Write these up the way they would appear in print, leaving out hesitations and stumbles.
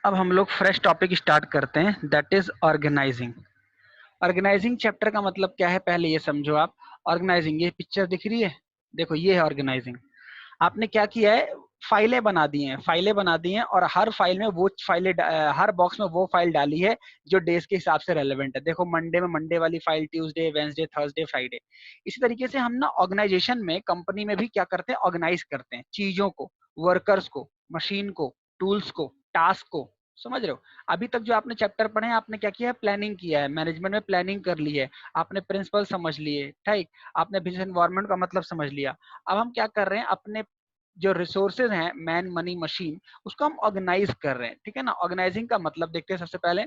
अब हम लोग फ्रेश टॉपिक स्टार्ट करते हैं, that is organizing. Organizing chapter का मतलब क्या है पहले ये समझो आप। ऑर्गेनाइजिंग, ये पिक्चर दिख रही है, देखो ये है ऑर्गेनाइजिंग। आपने क्या किया है, फाइलें बना दी हैं, फाइलें बना दी हैं और हर फाइल में वो फाइलें, हर बॉक्स में वो फाइल डाली है जो डेज के हिसाब से रेलेवेंट है। देखो मंडे में मंडे वाली file, Tuesday, Wednesday, Thursday, Friday. इसी तरीके से हम ना ऑर्गेनाइजेशन में, कंपनी में भी क्या करते हैं, ऑर्गेनाइज करते हैं चीजों को, वर्कर्स को, मशीन को, टूल्स को, टास्क को। समझ रहे हो? अभी तक जो आपने चैप्टर पढ़े हैं, आपने क्या किया है, प्लानिंग किया है, मैनेजमेंट में प्लानिंग कर ली है, आपने प्रिंसिपल समझ लिए, ठीक, आपने बिजनेस एनवायरनमेंट का मतलब समझ लिया। अब हम क्या कर रहे हैं, अपने जो रिसोर्सेज हैं, मैन, मनी, मशीन, उसको हम ऑर्गेनाइज कर रहे हैं। ठीक है ना? ऑर्गेनाइजिंग का मतलब देखते हैं सबसे पहले।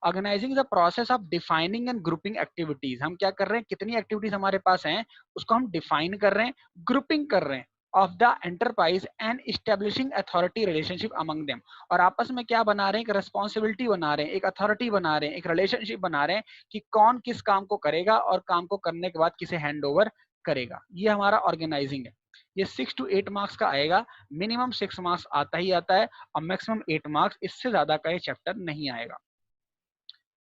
Organizing is a process of defining and grouping activities. हम क्या कर रहे हैं, कितनी एक्टिविटीज हमारे पास हैं उसको हम डिफाइन कर रहे हैं, ग्रुपिंग कर रहे हैं of the enterprise and establishing authority relationship among them. और आपस में क्या बना रहे हैं, एक रेस्पॉन्सिबिलिटी बना रहे हैं, एक अथॉरिटी बना रहे हैं, एक रिलेशनशिप बना रहे हैं कि कौन किस काम को करेगा और काम को करने के बाद किसे हैंड ओवर करेगा। ये हमारा ऑर्गेनाइजिंग है। ये 6 to 8 मार्क्स का आएगा, मिनिमम 6 मार्क्स आता ही आता है और मैक्सिमम 8 मार्क्स, इससे ज्यादा का ये चैप्टर नहीं आएगा।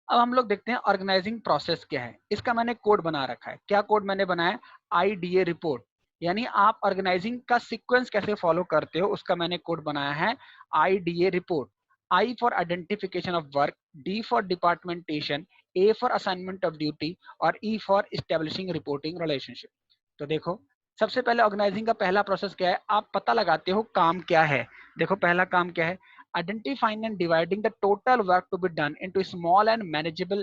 अब हम लोग देखते हैं ऑर्गेनाइजिंग प्रोसेस क्या है। इसका मैंने कोड बना रखा है। क्या कोड मैंने बनाया? IDA report. यानी आप ऑर्गेनाइजिंग का सीक्वेंस कैसे फॉलो करते हो उसका मैंने कोड बनाया है, IDA report. I for identification of work, D for departmentation, A for assignment of duty और E for establishing reporting relationship. तो देखो, सबसे पहले ऑर्गेनाइजिंग का पहला प्रोसेस क्या है, आप पता लगाते हो काम क्या है। देखो पहला काम क्या है, identifying and dividing the total work to be done into small and manageable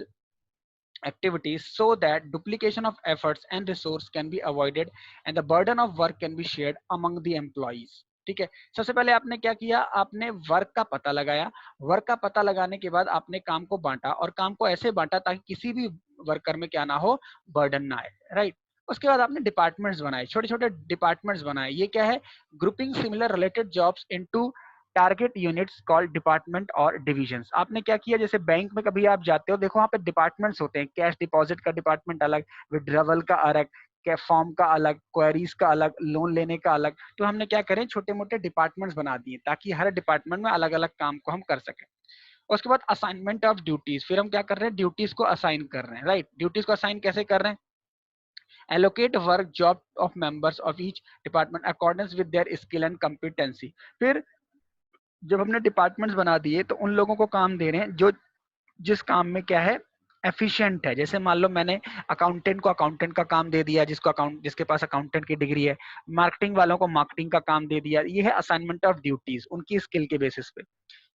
activities so that duplication of efforts and resource can be avoided and the burden of work can be shared among the employees। ठीक है, सबसे पहले आपने क्या किया, आपने work का पता लगाया। वर्क का पता लगाने के बाद आपने काम को बांटा और काम को ऐसे बांटा ताकि किसी भी वर्कर में क्या ना हो, बर्डन ना आए, राइट। उसके बाद आपने डिपार्टमेंट्स बनाए, छोटे छोटे डिपार्टमेंट्स बनाए। ये क्या है, grouping similar related jobs into target units called department और डिविजन्स। आपने क्या किया, जैसे बैंक में कभी आप जाते हो, देखो वहाँ पे डिपार्टमेंट्स होते हैं, कैश डिपॉजिट का डिपार्टमेंट अलग, विड्रॉवल का अलग, क्या फॉर्म का अलग, क्वेरीज का अलग, लोन लेने का अलग। तो हमने क्या करें, छोटे मोटे डिपार्टमेंट्स बना दिए ताकि हर डिपार्टमेंट में अलग अलग काम को हम कर सकें। उसके बाद असाइनमेंट ऑफ ड्यूटीज, फिर हम क्या कर रहे हैं, ड्यूटीज को असाइन कर रहे हैं, राइट। ड्यूटीज को असाइन कैसे कर रहे हैं, allocate work job of members of each department accordance with their skill and competency। फिर जब हमने डिपार्टमेंट्स बना दिए तो उन लोगों को काम दे रहे हैं जो जिस काम में क्या है, एफिशिएंट है। जैसे मान लो मैंने अकाउंटेंट को अकाउंटेंट का काम दे दिया, जिसके पास अकाउंटेंट की डिग्री है। मार्केटिंग वालों को मार्केटिंग का काम दे दिया। ये है असाइनमेंट ऑफ ड्यूटीज, उनकी स्किल के बेसिस पे।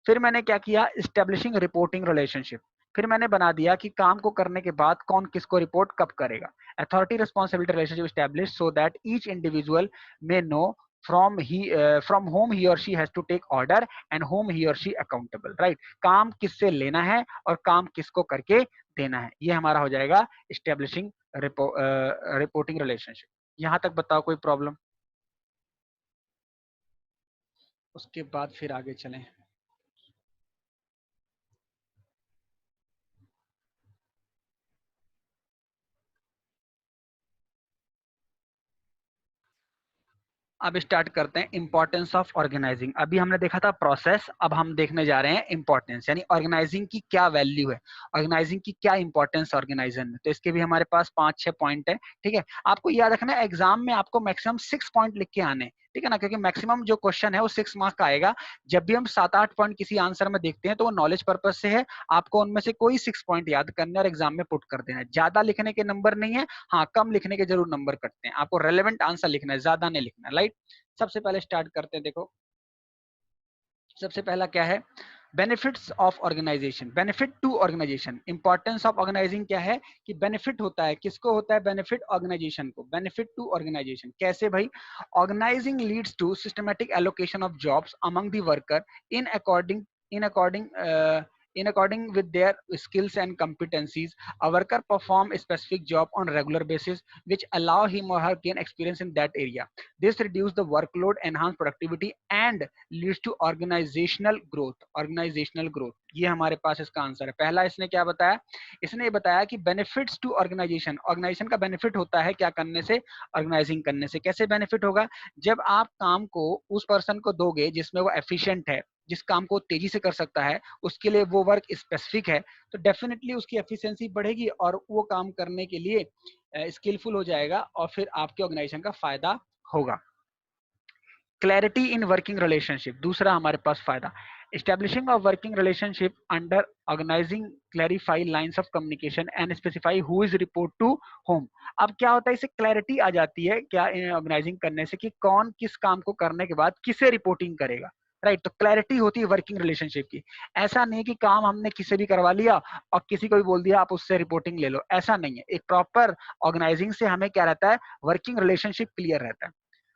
फिर मैंने क्या किया, स्टेब्लिशिंग रिपोर्टिंग रिलेशनशिप। फिर मैंने बना दिया कि काम को करने के बाद कौन किसको रिपोर्ट कब करेगा। Authority responsibility relationship establish so that each individual may know from whom he or she has to take order and whom he or she accountable, right। काम किससे लेना है और काम किसको करके देना है, ये हमारा हो जाएगा स्टेब्लिशिंग रिपोर्टिंग रिलेशनशिप। यहाँ तक बताओ कोई प्रॉब्लम? उसके बाद फिर आगे चलें। अब स्टार्ट करते हैं इंपॉर्टेंस ऑफ ऑर्गेनाइजिंग। अभी हमने देखा था प्रोसेस, अब हम देखने जा रहे हैं इंपॉर्टेंस, यानी ऑर्गेनाइजिंग की क्या वैल्यू है, ऑर्गेनाइजिंग की क्या इंपॉर्टेंस ऑर्गेनाइजर में। तो इसके भी हमारे पास 5-6 पॉइंट है। ठीक है, आपको याद रखना है एग्जाम में आपको मैक्सिमम 6 पॉइंट लिख के आने, ठीक है ना, क्योंकि मैक्सिमम जो क्वेश्चन है वो 6 मार्क्स का आएगा। जब भी हम 7-8 पॉइंट किसी आंसर में देखते हैं तो वो नॉलेज पर्पज से है, आपको उनमें से कोई 6 पॉइंट याद करने और एग्जाम में पुट कर देना है। ज्यादा लिखने के नंबर नहीं है, हाँ कम लिखने के जरूर नंबर कटते हैं। आपको रेलेवेंट आंसर लिखना है, ज्यादा नहीं लिखना है, राइट। सबसे पहले स्टार्ट करते हैं। देखो सबसे पहला क्या है, benefits of organization, benefit to organization. Importance of organizing क्या है कि बेनिफिट होता है, किसको होता है बेनिफिट, ऑर्गेनाइजेशन को। बेनिफिट टू ऑर्गेनाइजेशन कैसे भाई, organizing leads to systematic allocation of jobs among the worker in according in according in according with their skills and competencies। A worker perform a specific job on regular basis which allow him or her gain experience in that area। This reduce the workload, enhance productivity and leads to organizational growth। organizational growth, ये हमारे पास इसका answer है। पहला इसने क्या बताया, इसने ये बताया कि बेनिफिट्स टू ऑर्गेनाइजेशन, ऑर्गेनाइजेशन का बेनिफिट होता है क्या करने से, ऑर्गेनाइजिंग करने से। कैसे बेनिफिट होगा, जब आप काम को उस पर्सन को दोगे जिसमें वो एफिशिएंट है, जिस काम को तेजी से कर सकता है, उसके लिए वो वर्क स्पेसिफिक है, तो डेफिनेटली उसकी एफिशिएंसी बढ़ेगी और वो काम करने के लिए स्किलफुल हो जाएगा और फिर आपके ऑर्गेनाइजेशन का फायदा होगा। क्लैरिटी इन वर्किंग रिलेशनशिप, दूसरा हमारे पास फायदा, establishing of working relationship under organizing clarify lines of communication and specify who is report to whom. अब क्या होता है, इससे क्लैरिटी आ जाती है क्या ऑर्गेनाइजिंग करने से कि कौन किस काम को करने के बाद किसे रिपोर्टिंग करेगा, राइट। तो क्लैरिटी होती है वर्किंग रिलेशनशिप की। ऐसा नहीं कि काम हमने किसी भी करवा लिया और किसी को भी बोल दिया आप उससे रिपोर्टिंग ले लो, ऐसा नहीं है। एक प्रॉपर ऑर्गेनाइजिंग से हमें क्या रहता है, वर्किंग रिलेशनशिप क्लियर रहता है।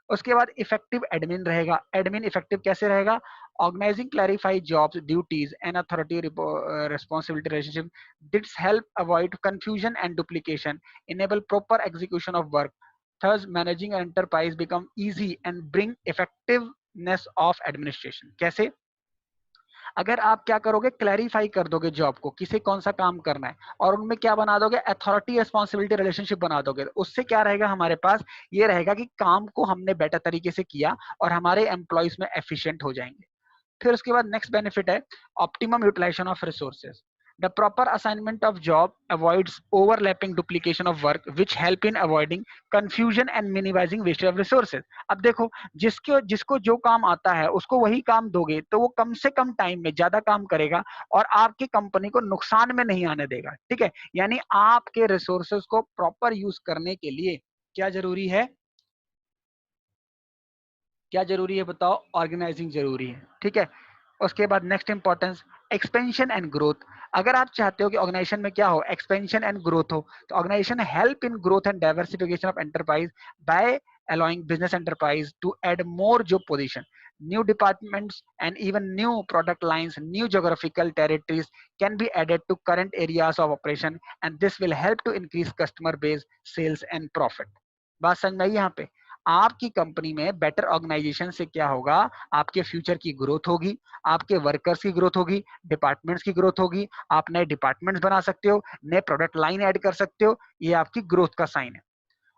उसके बाद इफेक्टिव एडमिन रहेगा। एडमिन इफेक्टिव कैसे रहेगा, organizing clarify jobs, duties and authority responsibility relationship, this help avoid confusion and duplication, enable proper execution of work, thus managing an enterprise become easy and bring effectiveness of administration। कैसे, अगर आप क्या करोगे, clarify कर दोगे job को, किसे कौन सा काम करना है, और उनमें क्या बना दोगे, अथॉरिटी रिस्पांसिबिलिटी रिलेशनशिप बना दोगे, उससे क्या रहेगा हमारे पास, ये रहेगा कि काम को हमने बेटर तरीके से किया और हमारे एम्प्लॉयज में एफिशिएंट हो जाएंगे। फिर उसके बाद नेक्स्ट बेनिफिट है optimum utilization of resources. The proper assignment of job avoids overlapping duplication of work, which help in avoiding confusion and minimizing wastage of resources। अब देखो, जिसको जिसको जो काम आता है उसको वही काम दोगे तो वो कम से कम टाइम में ज्यादा काम करेगा और आपकी कंपनी को नुकसान में नहीं आने देगा, ठीक है। यानी आपके रिसोर्सेज को प्रॉपर यूज करने के लिए क्या जरूरी है, क्या जरूरी है बताओ, ऑर्गेनाइजिंग जरूरी है, ठीक है। उसके बाद next importance, expansion and growth. अगर आप चाहते हो कि ऑर्गेनाइजेशन में क्या हो, एक्सपेंशन एंड ग्रोथ हो, तो organization help in growth and diversification of enterprise by allowing business enterprise to add more job position, new departments and even new product lines, new geographical territories can be added to current areas of operation and this will help to increase customer base, sales and profit। बात समझ में आई यहाँ पे, आपकी company में better organisation से क्या होगा, आपके फ्यूचर की ग्रोथ होगी, आपके वर्कर्स की ग्रोथ होगी, डिपार्टमेंट्स की ग्रोथ होगी, आप नए डिपार्टमेंट्स बना सकते हो, नए प्रोडक्ट लाइन ऐड कर सकते हो, ये आपकी ग्रोथ का साइन है।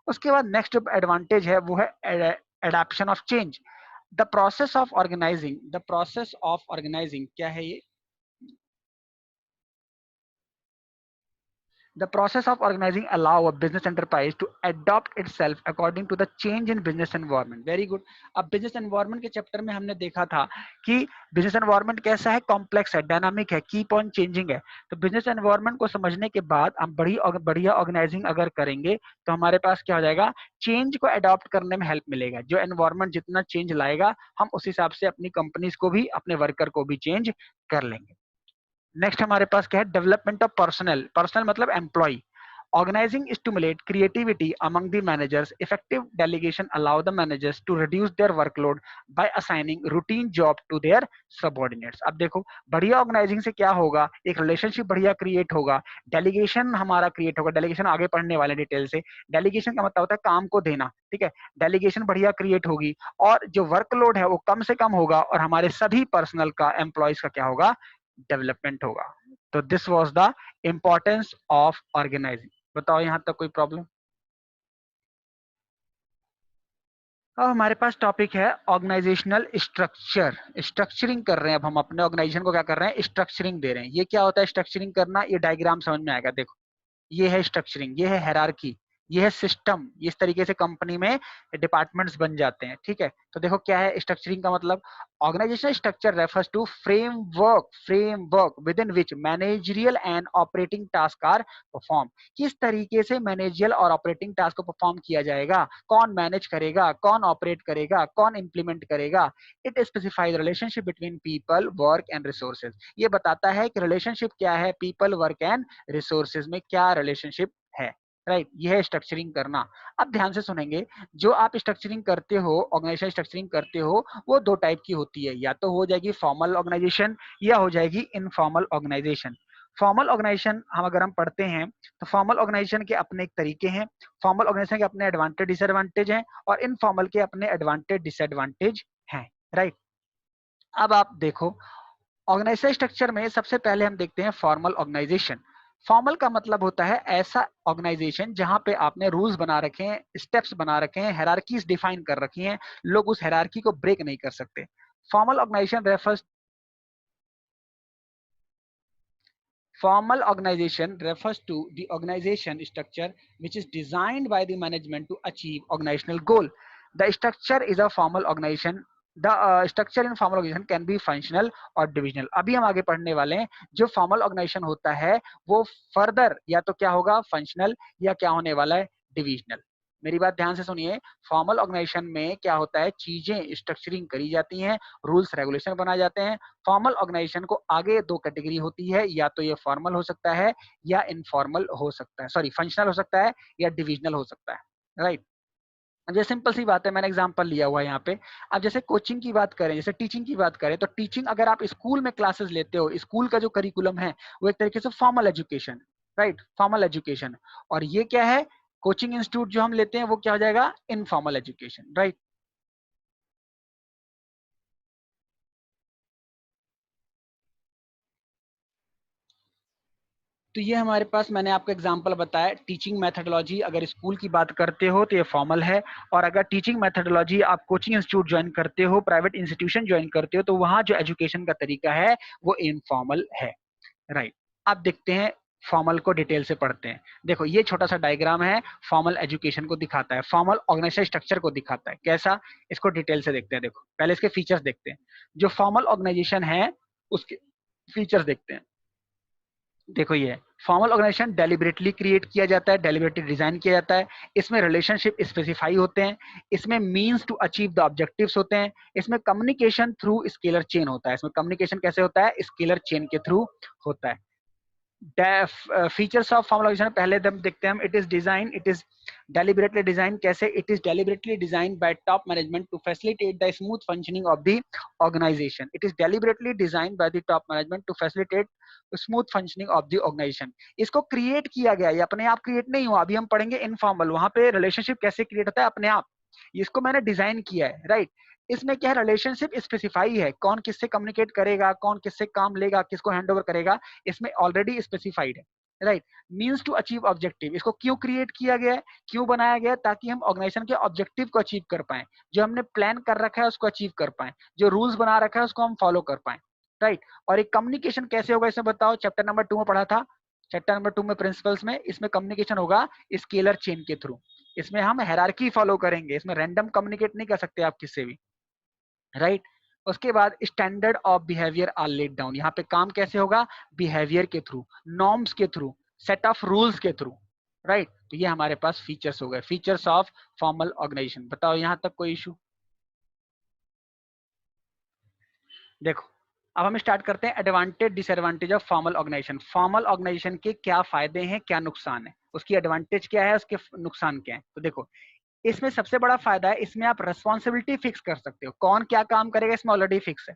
उसके बाद नेक्स्ट एडवांटेज है वो है adaption of change. The process of organizing क्या है ये, The process of organizing allow a business enterprise to adopt itself according to the change in business environment। Very good। अब business environment के chapter में हमने देखा था कि business environment कैसा है, कॉम्प्लेक्स है, डायनामिक है, कीप ऑन चेंजिंग है। तो business environment को समझने के बाद हम बढ़िया ऑर्गेनाइजिंग अगर करेंगे तो हमारे पास क्या हो जाएगा, चेंज को अडॉप्ट करने में हेल्प मिलेगा। जो एनवायरमेंट जितना चेंज लाएगा हम उस हिसाब से अपनी कंपनीज को भी, अपने वर्कर को भी चेंज कर लेंगे। नेक्स्ट हमारे पास क्या है, डेवलपमेंट ऑफ पर्सनल। पर्सनल मतलब employ. Organizing stimulate creativity among the managers. Effective delegation allow the managers to reduce their workload by assigning routine job to their subordinates। अब देखो, बढ़िया ऑर्गेनाइजिंग से क्या होगा, एक रिलेशनशिप बढ़िया क्रिएट होगा, डेलीगेशन हमारा क्रिएट होगा। डेलीगेशन आगे पढ़ने वाले डिटेल से। डेलीगेशन का मतलब होता है काम को देना, ठीक है। डेलीगेशन बढ़िया क्रिएट होगी और जो वर्कलोड है वो कम से कम होगा और हमारे सभी पर्सनल का, एम्प्लॉयज का क्या होगा, डेवलपमेंट होगा। तो this was the importance of organizing. बताओ यहाँ तक कोई प्रॉब्लम। अब हमारे पास टॉपिक है ऑर्गेनाइजेशनल स्ट्रक्चर। स्ट्रक्चरिंग कर रहे हैं, अब हम अपने ऑर्गेनाइजेशन को क्या कर रहे हैं, स्ट्रक्चरिंग दे रहे हैं। ये क्या होता है स्ट्रक्चरिंग करना, ये डायग्राम समझ में आएगा। देखो, ये है स्ट्रक्चरिंग, ये है हायरार्की, ये है सिस्टम। इस तरीके से कंपनी में डिपार्टमेंट्स बन जाते हैं, ठीक है। तो देखो क्या है स्ट्रक्चरिंग का मतलब, organizational structure refers to framework within which managerial and operating task are perform. किस तरीके से मैनेजरियल और ऑपरेटिंग टास्क को परफॉर्म किया जाएगा, कौन मैनेज करेगा, कौन ऑपरेट करेगा, कौन इंप्लीमेंट करेगा। It specifies relationship between people, work and resources. ये बताता है कि रिलेशनशिप क्या है, पीपल, वर्क एंड रिसोर्सेज में क्या रिलेशनशिप है, राइट। यह है स्ट्रक्चरिंग करना। अब ध्यान से सुनेंगे, जो आप स्ट्रक्चरिंग करते हो, ऑर्गेनाइजेशन स्ट्रक्चरिंग करते हो, वो दो टाइप की होती है, या तो हो जाएगी फॉर्मल ऑर्गेनाइजेशन या हो जाएगी इनफॉर्मल ऑर्गेनाइजेशन। फॉर्मल ऑर्गेनाइजेशन हम पढ़ते हैं तो फॉर्मल ऑर्गेनाइजेशन के अपने एक तरीके हैं, फॉर्मल ऑर्गेनाइजेशन के अपने एडवांटेज डिसएडवांटेज हैं और इनफॉर्मल के अपने एडवांटेज डिसएडवांटेज हैं, राइट। अब आप देखो, ऑर्गेनाइजेशन स्ट्रक्चर में सबसे पहले हम देखते हैं फॉर्मल ऑर्गेनाइजेशन। फॉर्मल का मतलब होता है ऐसा ऑर्गेनाइजेशन जहां पे आपने रूल्स बना रखे हैं, स्टेप्स बना रखे हैं, हायरार्कीज डिफाइन कर रखी हैं, लोग उस हायरार्की को ब्रेक नहीं कर सकते। Formal organization refers Formal organization refers to the organization structure which is designed by the management to achieve organizational goal. The structure is a formal organization. The structure in formal organization can be functional और divisional. अभी हम आगे पढ़ने वाले हैं जो formal organization होता है वो further या तो क्या होगा functional या क्या होने वाला है divisional. मेरी बात ध्यान से सुनिए, फॉर्मल ऑर्गेनाइजेशन में क्या होता है, चीजें स्ट्रक्चरिंग करी जाती हैं, रूल्स रेगुलेशन बनाए जाते हैं। फॉर्मल ऑर्गेनाइजेशन को आगे दो कैटेगरी होती है, या तो ये फॉर्मल हो सकता है या इनफॉर्मल हो सकता है, सॉरी फंक्शनल हो सकता है या डिविजनल हो सकता है, राइट। अब ये सिंपल सी बात है, मैंने एग्जांपल लिया हुआ है यहाँ पे। अब जैसे कोचिंग की बात करें, जैसे टीचिंग की बात करें, तो टीचिंग अगर आप स्कूल में क्लासेस लेते हो, स्कूल का जो करिकुलम है वो एक तरीके से formal education, right, formal education. और ये क्या है, कोचिंग इंस्टीट्यूट जो हम लेते हैं वो क्या हो जाएगा, इनफॉर्मल एजुकेशन, राइट। तो ये हमारे पास, मैंने आपको एग्जांपल बताया, टीचिंग मेथोडोलॉजी अगर स्कूल की बात करते हो तो ये फॉर्मल है, और अगर टीचिंग मेथोडोलॉजी आप कोचिंग इंस्टीट्यूट ज्वाइन करते हो, प्राइवेट इंस्टीट्यूशन ज्वाइन करते हो, तो वहां जो एजुकेशन का तरीका है वो इनफॉर्मल है, राइट। अब देखते हैं, फॉर्मल को डिटेल से पढ़ते हैं। देखो ये छोटा सा डायग्राम है, फॉर्मल एजुकेशन को दिखाता है, फॉर्मल ऑर्गेनाइजेशन स्ट्रक्चर को दिखाता है। कैसा, इसको डिटेल से देखते हैं। देखो पहले इसके फीचर्स देखते हैं, जो फॉर्मल ऑर्गेनाइजेशन है उसके फीचर्स देखते हैं। देखो ये फॉर्मल ऑर्गेनाइजेशन डेलिबरेटली क्रिएट किया जाता है, डेलिबरेटली डिजाइन किया जाता है, इसमें रिलेशनशिप स्पेसिफाई होते हैं, इसमें means to achieve the objectives होते हैं, इसमें कम्युनिकेशन थ्रू स्केलर चेन होता है। इसमें कम्युनिकेशन कैसे होता है, स्केलर चेन के थ्रू होता है। फीचर्स ऑफ फॉर्मल ऑर्गेनाइजेशन पहले हम देखते हैं, इट इज deliberately designed। कैसे, it is deliberately designed by top management to facilitate the smooth functioning of the organization। it is deliberately designed by the top management to facilitate smooth functioning of the organization. इसको create किया गया, ये अपने आप create नहीं हुआ। अभी हम पढ़ेंगे इनफॉर्मल, वहां पे रिलेशनशिप कैसे क्रिएट होता है अपने आप, इसको मैंने डिजाइन किया है, राइट। इसमें क्या है, रिलेशनशिप स्पेसिफाई है, कौन किससे कम्युनिकेट करेगा, कौन किससे काम लेगा, किसको हैंडओवर करेगा, इसमें ऑलरेडी स्पेसिफाइड है, right. Means to achieve objective, इसको क्यों क्रिएट किया गया है, क्यों बनाया गया है, ताकि हम ऑर्गेनाइजेशन के ऑब्जेक्टिव को अचीव कर पाए, जो हमने प्लान कर रखा है उसको अचीव कर पाए, जो रूल्स बना रखा है उसको हम फॉलो कर पाए, राइट। और एक कम्युनिकेशन कैसे होगा इसमें बताओ, चैप्टर नंबर 2 में पढ़ा था, चैप्टर नंबर 2 में प्रिंसिपल्स में, इसमें कम्युनिकेशन होगा स्केलर चेन के थ्रू। इसमें हम हायरार्की फॉलो करेंगे, इसमें रैंडम कम्युनिकेट नहीं कर सकते आप किससे भी, राइट। उसके बाद standard of behaviour are laid down, यहाँ पे काम कैसे होगा, बिहेवियर के थ्रू, नॉर्म्स के थ्रू, सेट ऑफ रूल्स के थ्रू, राइट। तो ये हमारे पास फीचर्स हो गए, फीचर्स ऑफ फॉर्मल ऑर्गेनाइजेशन। बताओ यहाँ तक कोई इशू। देखो अब हम स्टार्ट करते हैं, advantage disadvantage of formal organization. Formal organization के क्या फायदे हैं, क्या नुकसान है, उसकी एडवांटेज क्या है, उसके नुकसान क्या है। तो देखो इसमें सबसे बड़ा फायदा है, इसमें आप रेस्पॉन्सिबिलिटी फिक्स कर सकते हो, कौन क्या काम करेगा इसमें ऑलरेडी फिक्स है।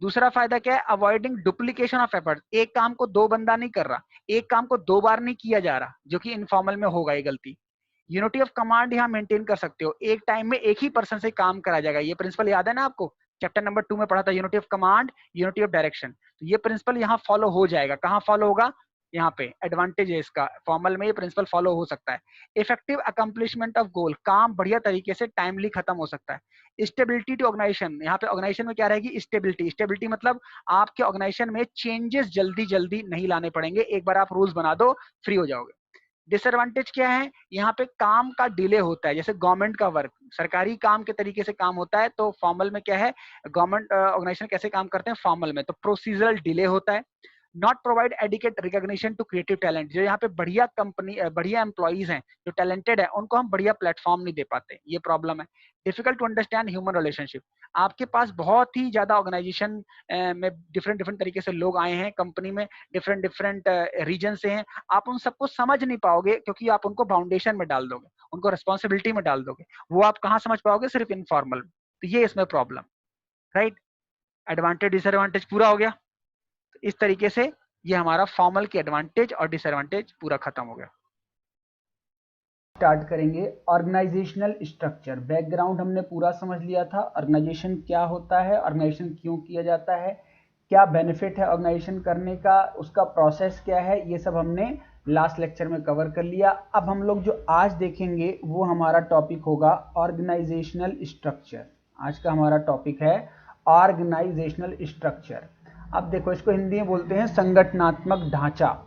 दूसरा फायदा क्या है, अवॉइडिंग डुप्लीकेशन ऑफ एफर्ट, एक काम को दो बंदा नहीं कर रहा, एक काम को दो बार नहीं किया जा रहा, जो कि इनफॉर्मल में होगा ये गलती। यूनिटी ऑफ कमांड यहाँ मेंटेन कर सकते हो, एक टाइम में एक ही पर्सन से काम करा जाएगा, ये प्रिंसिपल याद है ना आपको, चैप्टर नंबर 2 में पढ़ा था, unity of command, unity of direction. तो ये प्रिंसिपल यहाँ फॉलो हो जाएगा, कहाँ फॉलो होगा, यहाँ पे एडवांटेज है इसका, फॉर्मल में ये प्रिंसिपल फॉलो हो सकता है। इफेक्टिव अकम्प्लिशमेंट ऑफ गोल, काम बढ़िया तरीके से टाइमली खत्म हो सकता है। स्टेबिलिटी टू ऑर्गेनाइजेशन, यहाँ पे ऑर्गेनाइजेशन में क्या रहेगी, स्टेबिलिटी। स्टेबिलिटी मतलब आपके ऑर्गेनाइजेशन में चेंजेस जल्दी जल्दी नहीं लाने पड़ेंगे, एक बार आप रूल्स बना दो फ्री हो जाओगे। डिसएडवांटेज क्या है, यहाँ पे काम का डिले होता है, जैसे गवर्नमेंट का वर्क, सरकारी काम के तरीके से काम होता है, तो फॉर्मल में क्या है, गवर्नमेंट ऑर्गेनाइजेशन कैसे काम करते हैं फॉर्मल में, तो प्रोसीजरल डिले होता है। Not provide adequate recognition to creative talent, जो यहाँ पे बढ़िया कंपनी बढ़िया एम्प्लॉइज हैं जो टैलेंटेड है, उनको हम बढ़िया प्लेटफॉर्म नहीं दे पाते, ये प्रॉब्लम है। Difficult to understand human relationship, आपके पास बहुत ही ज्यादा ऑर्गेनाइजेशन में डिफरेंट डिफरेंट तरीके से लोग आए हैं, कंपनी में डिफरेंट डिफरेंट रीजन से हैं, आप उन सबको समझ नहीं पाओगे, क्योंकि आप उनको फाउंडेशन में डाल दोगे, उनको रिस्पॉन्सिबिलिटी में डाल दोगे, वो आप कहाँ समझ पाओगे, सिर्फ इनफॉर्मल। तो ये इसमें प्रॉब्लम, राइट। एडवांटेज डिसएडवांटेज पूरा हो गया, तो इस तरीके से ये हमारा फॉर्मल की एडवांटेज और डिसएडवांटेज पूरा खत्म हो गया। स्टार्ट करेंगे ऑर्गेनाइजेशनल स्ट्रक्चर। बैकग्राउंड हमने पूरा समझ लिया था, ऑर्गेनाइजेशन क्या होता है, ऑर्गेनाइजेशन क्यों किया जाता है, क्या बेनिफिट है ऑर्गेनाइजेशन करने का, उसका प्रोसेस क्या है, ये सब हमने लास्ट लेक्चर में कवर कर लिया। अब हम लोग जो आज देखेंगे वो हमारा टॉपिक होगा ऑर्गेनाइजेशनल स्ट्रक्चर। आज का हमारा टॉपिक है ऑर्गेनाइजेशनल स्ट्रक्चर। अब देखो इसको हिंदी में बोलते हैं संगठनात्मक ढांचा।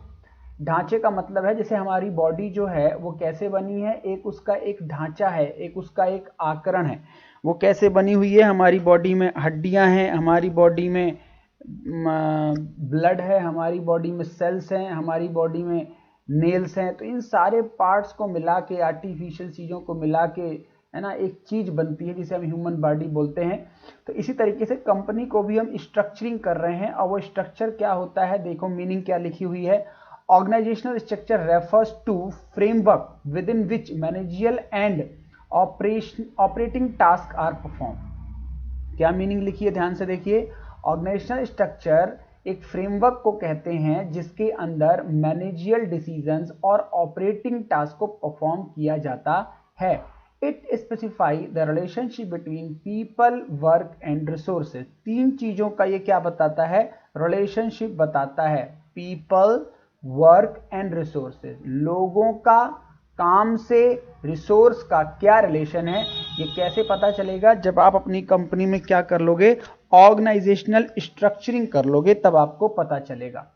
ढांचे का मतलब है जैसे हमारी बॉडी जो है वो कैसे बनी है, एक उसका एक ढांचा है, एक उसका एक आकरण है। वो कैसे बनी हुई है, हमारी बॉडी में हड्डियां हैं, हमारी बॉडी में ब्लड है, हमारी बॉडी में सेल्स हैं, हमारी बॉडी में नेल्स हैं। तो इन सारे पार्ट्स को मिला के, आर्टिफिशियल चीज़ों को मिला के, है ना, एक चीज़ बनती है जिसे हम ह्यूमन बॉडी बोलते हैं। तो इसी तरीके से कंपनी को भी हम स्ट्रक्चरिंग कर रहे हैं। और वो स्ट्रक्चर क्या होता है, देखो मीनिंग क्या लिखी हुई है। Organizational structure refers to framework within which managerial and operating task are perform. क्या मीनिंग लिखी है, ध्यान से देखिए। ऑर्गेनाइजेशनल स्ट्रक्चर एक फ्रेमवर्क को कहते हैं जिसके अंदर मैनेजियल डिसीजंस और ऑपरेटिंग टास्क को परफॉर्म किया जाता है। It specify the relationship between people, work and resources. तीन चीजों का ये क्या बताता है, रिलेशनशिप बताता है। पीपल, वर्क एंड रिसोर्सेज, लोगों का काम से रिसोर्स का क्या रिलेशन है। ये कैसे पता चलेगा, जब आप अपनी कंपनी में क्या कर लोगे, ऑर्गेनाइजेशनल स्ट्रक्चरिंग कर लोगे, तब आपको पता चलेगा।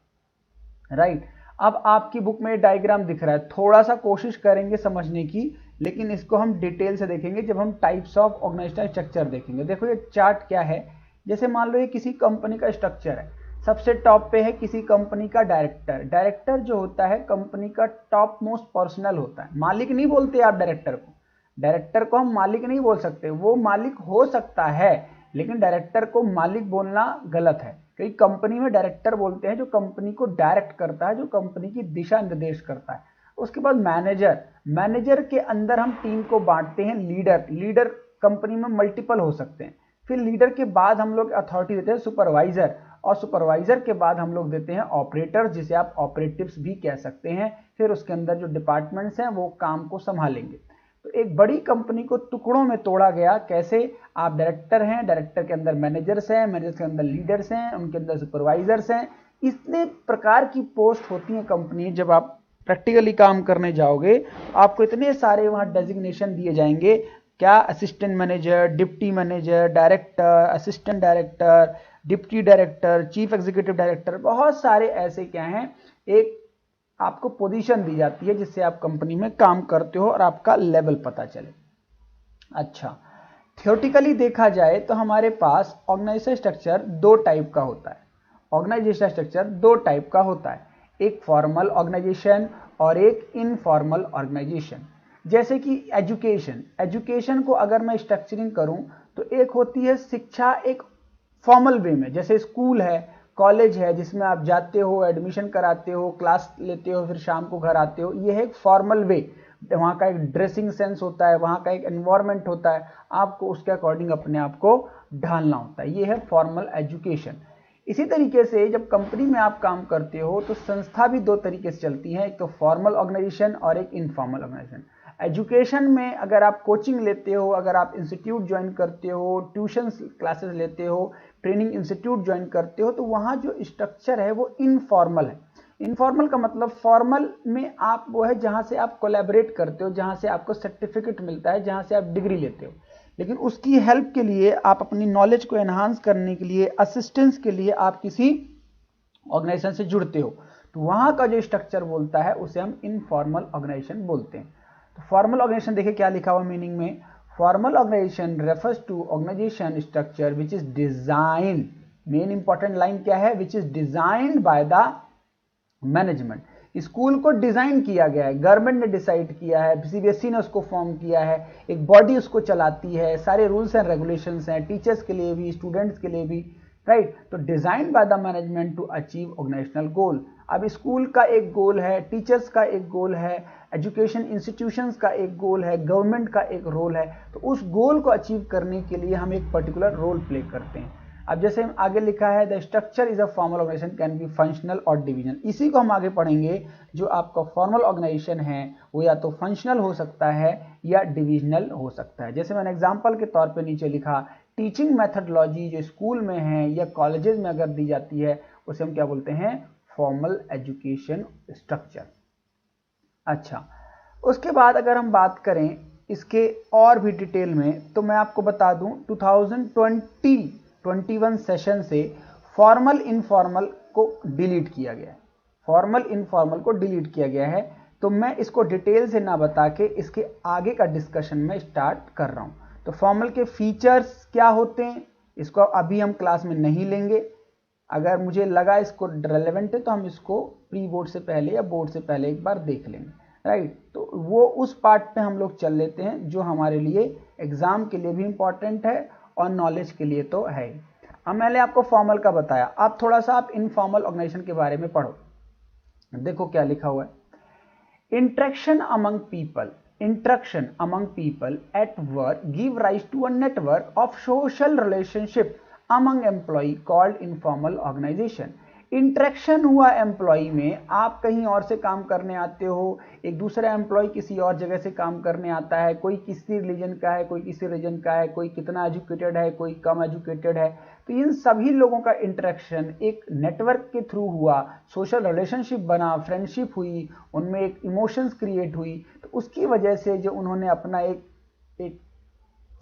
राइट। अब आपकी बुक में डायग्राम दिख रहा है, थोड़ा सा कोशिश करेंगे समझने की, लेकिन इसको हम डिटेल से देखेंगे जब हम टाइप्स ऑफ ऑर्गेनाइजेशनल स्ट्रक्चर देखेंगे। देखो ये चार्ट क्या है, जैसे मान लो ये किसी कंपनी का स्ट्रक्चर है। सबसे टॉप पे है किसी कंपनी का डायरेक्टर। डायरेक्टर जो होता है कंपनी का टॉप मोस्ट पर्सनल होता है। मालिक नहीं बोलते आप डायरेक्टर को, डायरेक्टर को हम मालिक नहीं बोल सकते। वो मालिक हो सकता है लेकिन डायरेक्टर को मालिक बोलना गलत है। कई कंपनी में डायरेक्टर बोलते हैं जो कंपनी को डायरेक्ट करता है, जो कंपनी की दिशा निर्देश करता है। उसके बाद मैनेजर। मैनेजर के अंदर हम टीम को बांटते हैं लीडर। लीडर कंपनी में मल्टीपल हो सकते हैं। फिर लीडर के बाद हम लोग अथॉरिटी देते हैं सुपरवाइजर, और सुपरवाइजर के बाद हम लोग देते हैं ऑपरेटर, जिसे आप ऑपरेटिव्स भी कह सकते हैं। फिर उसके अंदर जो डिपार्टमेंट्स हैं वो काम को संभालेंगे। तो एक बड़ी कंपनी को टुकड़ों में तोड़ा गया। कैसे, आप डायरेक्टर हैं, डायरेक्टर के अंदर मैनेजर्स हैं, मैनेजर्स के अंदर लीडर्स हैं, उनके अंदर सुपरवाइजर्स हैं। इतने प्रकार की पोस्ट होती हैं कंपनी। जब आप प्रैक्टिकली काम करने जाओगे आपको इतने सारे वहाँ डेजिग्नेशन दिए जाएंगे। क्या, assistant manager, deputy manager, director, assistant director, deputy director, chief executive director, बहुत सारे ऐसे क्या हैं, एक आपको पोजीशन दी जाती है जिससे आप कंपनी में काम करते हो और आपका लेवल पता चले। अच्छा, थियोरेटिकली देखा जाए तो हमारे पास ऑर्गेनाइजेशन स्ट्रक्चर दो टाइप का होता है। ऑर्गेनाइजेशन स्ट्रक्चर दो टाइप का होता है, एक फॉर्मल ऑर्गेनाइजेशन और एक इनफॉर्मल ऑर्गेनाइजेशन। जैसे कि एजुकेशन, एजुकेशन को अगर मैं स्ट्रक्चरिंग करूं तो एक होती है शिक्षा एक फॉर्मल वे में, जैसे स्कूल है, कॉलेज है, जिसमें आप जाते हो, एडमिशन कराते हो, क्लास लेते हो, फिर शाम को घर आते हो। ये है एक फॉर्मल वे। वहाँ का एक ड्रेसिंग सेंस होता है, वहाँ का एक एनवायरनमेंट होता है, आपको उसके अकॉर्डिंग अपने आप को ढालना होता है। ये है फॉर्मल एजुकेशन। इसी तरीके से जब कंपनी में आप काम करते हो तो संस्था भी दो तरीके से चलती है, एक तो फॉर्मल ऑर्गेनाइजेशन और एक इनफॉर्मल ऑर्गेनाइजेशन। एजुकेशन में अगर आप कोचिंग लेते हो, अगर आप इंस्टीट्यूट ज्वाइन करते हो, ट्यूशन क्लासेस लेते हो, ट्रेनिंग इंस्टीट्यूट ज्वाइन करते हो, तो वहाँ जो स्ट्रक्चर है वो इनफॉर्मल है। इनफॉर्मल का मतलब, फॉर्मल में आप वो है जहाँ से आप कोलैबोरेट करते हो, जहाँ से आपको सर्टिफिकेट मिलता है, जहाँ से आप डिग्री लेते हो। लेकिन उसकी हेल्प के लिए, आप अपनी नॉलेज को एनहांस करने के लिए, असिस्टेंस के लिए आप किसी ऑर्गेनाइजेशन से जुड़ते हो, तो वहाँ का जो स्ट्रक्चर बोलता है उसे हम इनफॉर्मल ऑर्गेनाइजेशन बोलते हैं। तो फॉर्मल ऑर्गेनाइजेशन देखिए क्या लिखा हुआ मीनिंग में। Formal organization refers to organization structure which is design, main important line क्या है, which is designed by the management. School को डिजाइन किया गया है, गवर्नमेंट ने डिसाइड किया है, सीबीएसई ने उसको फॉर्म किया है, एक बॉडी उसको चलाती है, सारे रूल्स एंड रेगुलेशंस हैं, टीचर्स के लिए भी, स्टूडेंट्स के लिए भी, राइट। तो design by the management to achieve organisational goal. अब स्कूल का एक गोल है, टीचर्स का एक गोल है, एजुकेशन इंस्टीट्यूशंस का एक गोल है, गवर्नमेंट का एक रोल है। तो उस गोल को अचीव करने के लिए हम एक पर्टिकुलर रोल प्ले करते हैं। अब जैसे हम आगे लिखा है, the structure is a formal organization can be functional और डिविजनल। इसी को हम आगे पढ़ेंगे। जो आपका फॉर्मल ऑर्गेनाइजेशन है वो या तो फंक्शनल हो सकता है या डिविजनल हो सकता है। जैसे मैंने एग्जांपल के तौर पे नीचे लिखा, टीचिंग मेथडोलॉजी जो स्कूल में है या कॉलेजेस में अगर दी जाती है उसे हम क्या बोलते हैं, फॉर्मल एजुकेशन स्ट्रक्चर। अच्छा, उसके बाद अगर हम बात करें इसके और भी डिटेल में, तो मैं आपको बता दूं 2020-21 सेशन से फॉर्मल इनफॉर्मल को डिलीट किया गया है, फॉर्मल इनफॉर्मल को डिलीट किया गया है। तो मैं इसको डिटेल से ना बता के इसके आगे का डिस्कशन में स्टार्ट कर रहा हूं। तो फॉर्मल के फीचर्स क्या होते हैं इसको अभी हम क्लास में नहीं लेंगे, अगर मुझे लगा इसको रेलेवेंट है तो हम इसको प्री बोर्ड से पहले या बोर्ड से पहले एक बार देख लेंगे, राइट। तो वो उस पार्ट पे हम लोग चल लेते हैं जो हमारे लिए एग्जाम के लिए भी इंपॉर्टेंट है और नॉलेज के लिए तो है। अब मैंने आपको फॉर्मल का बताया, अब थोड़ा सा आप इनफॉर्मल ऑर्गेनाइजेशन के बारे में पढ़ो। देखो क्या लिखा हुआ है, interaction among people at work give rise to a network of social relationship among employ called informal organization. Interaction हुआ एम्प्लॉय में, आप कहीं और से काम करने आते हो, एक दूसरा एम्प्लॉय किसी और जगह से काम करने आता है, कोई किसी रिलीजन का है, कोई किसी रीजन का है, कोई कितना एजुकेटेड है, कोई कम एजुकेटेड है, तो इन सभी लोगों का इंटरेक्शन एक नेटवर्क के थ्रू हुआ, सोशल रिलेशनशिप बना, फ्रेंडशिप हुई, उनमें एक इमोशंस क्रिएट हुई। तो उसकी वजह से जो उन्होंने अपना एक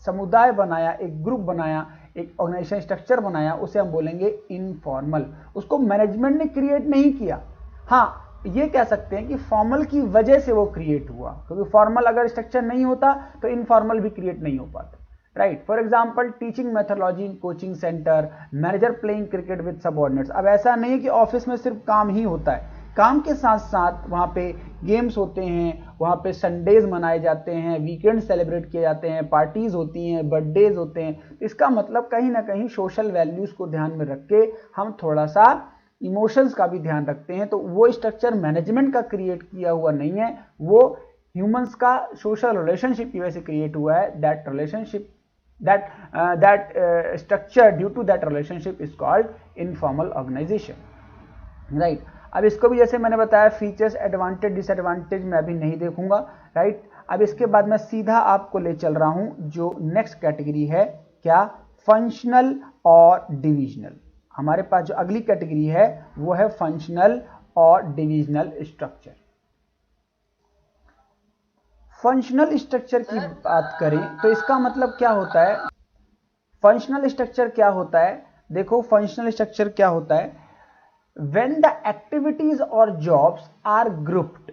समुदाय बनाया, एक ग्रुप बनाया, एक ऑर्गेनाइजेशन स्ट्रक्चर बनाया, उसे हम बोलेंगे इनफॉर्मल। उसको मैनेजमेंट ने क्रिएट नहीं किया, हाँ ये कह सकते हैं कि फॉर्मल की वजह से वो क्रिएट हुआ, क्योंकि फॉर्मल अगर स्ट्रक्चर नहीं होता तो इनफॉर्मल भी क्रिएट नहीं हो पाता, right. For example teaching methodology in coaching centre, manager playing cricket with subordinates. अब ऐसा नहीं है कि ऑफिस में सिर्फ काम ही होता है, काम के साथ साथ वहाँ पे गेम्स होते हैं, वहाँ पे संडेज मनाए जाते हैं, वीकेंड सेलिब्रेट किए जाते हैं, पार्टीज होती हैं, बर्थडेज होते हैं। इसका मतलब कहीं ना कहीं सोशल वैल्यूज को ध्यान में रख के हम थोड़ा सा इमोशंस का भी ध्यान रखते हैं। तो वो स्ट्रक्चर मैनेजमेंट का क्रिएट किया हुआ नहीं है, वो ह्यूमंस का सोशल रिलेशनशिप की वजह से क्रिएट हुआ है। That relationship that structure due to that relationship is called informal organization, right। अब इसको भी जैसे मैंने बताया फीचर्स, एडवांटेज, डिसएडवांटेज मैं अभी नहीं देखूंगा, राइट। अब इसके बाद मैं सीधा आपको ले चल रहा हूं जो नेक्स्ट कैटेगरी है, क्या, फंक्शनल और डिविजनल। हमारे पास जो अगली कैटेगरी है वो है फंक्शनल और डिविजनल स्ट्रक्चर। फंक्शनल स्ट्रक्चर की बात करें तो इसका मतलब क्या होता है, फंक्शनल स्ट्रक्चर क्या होता है, देखो फंक्शनल स्ट्रक्चर क्या होता है, when the activities or jobs are grouped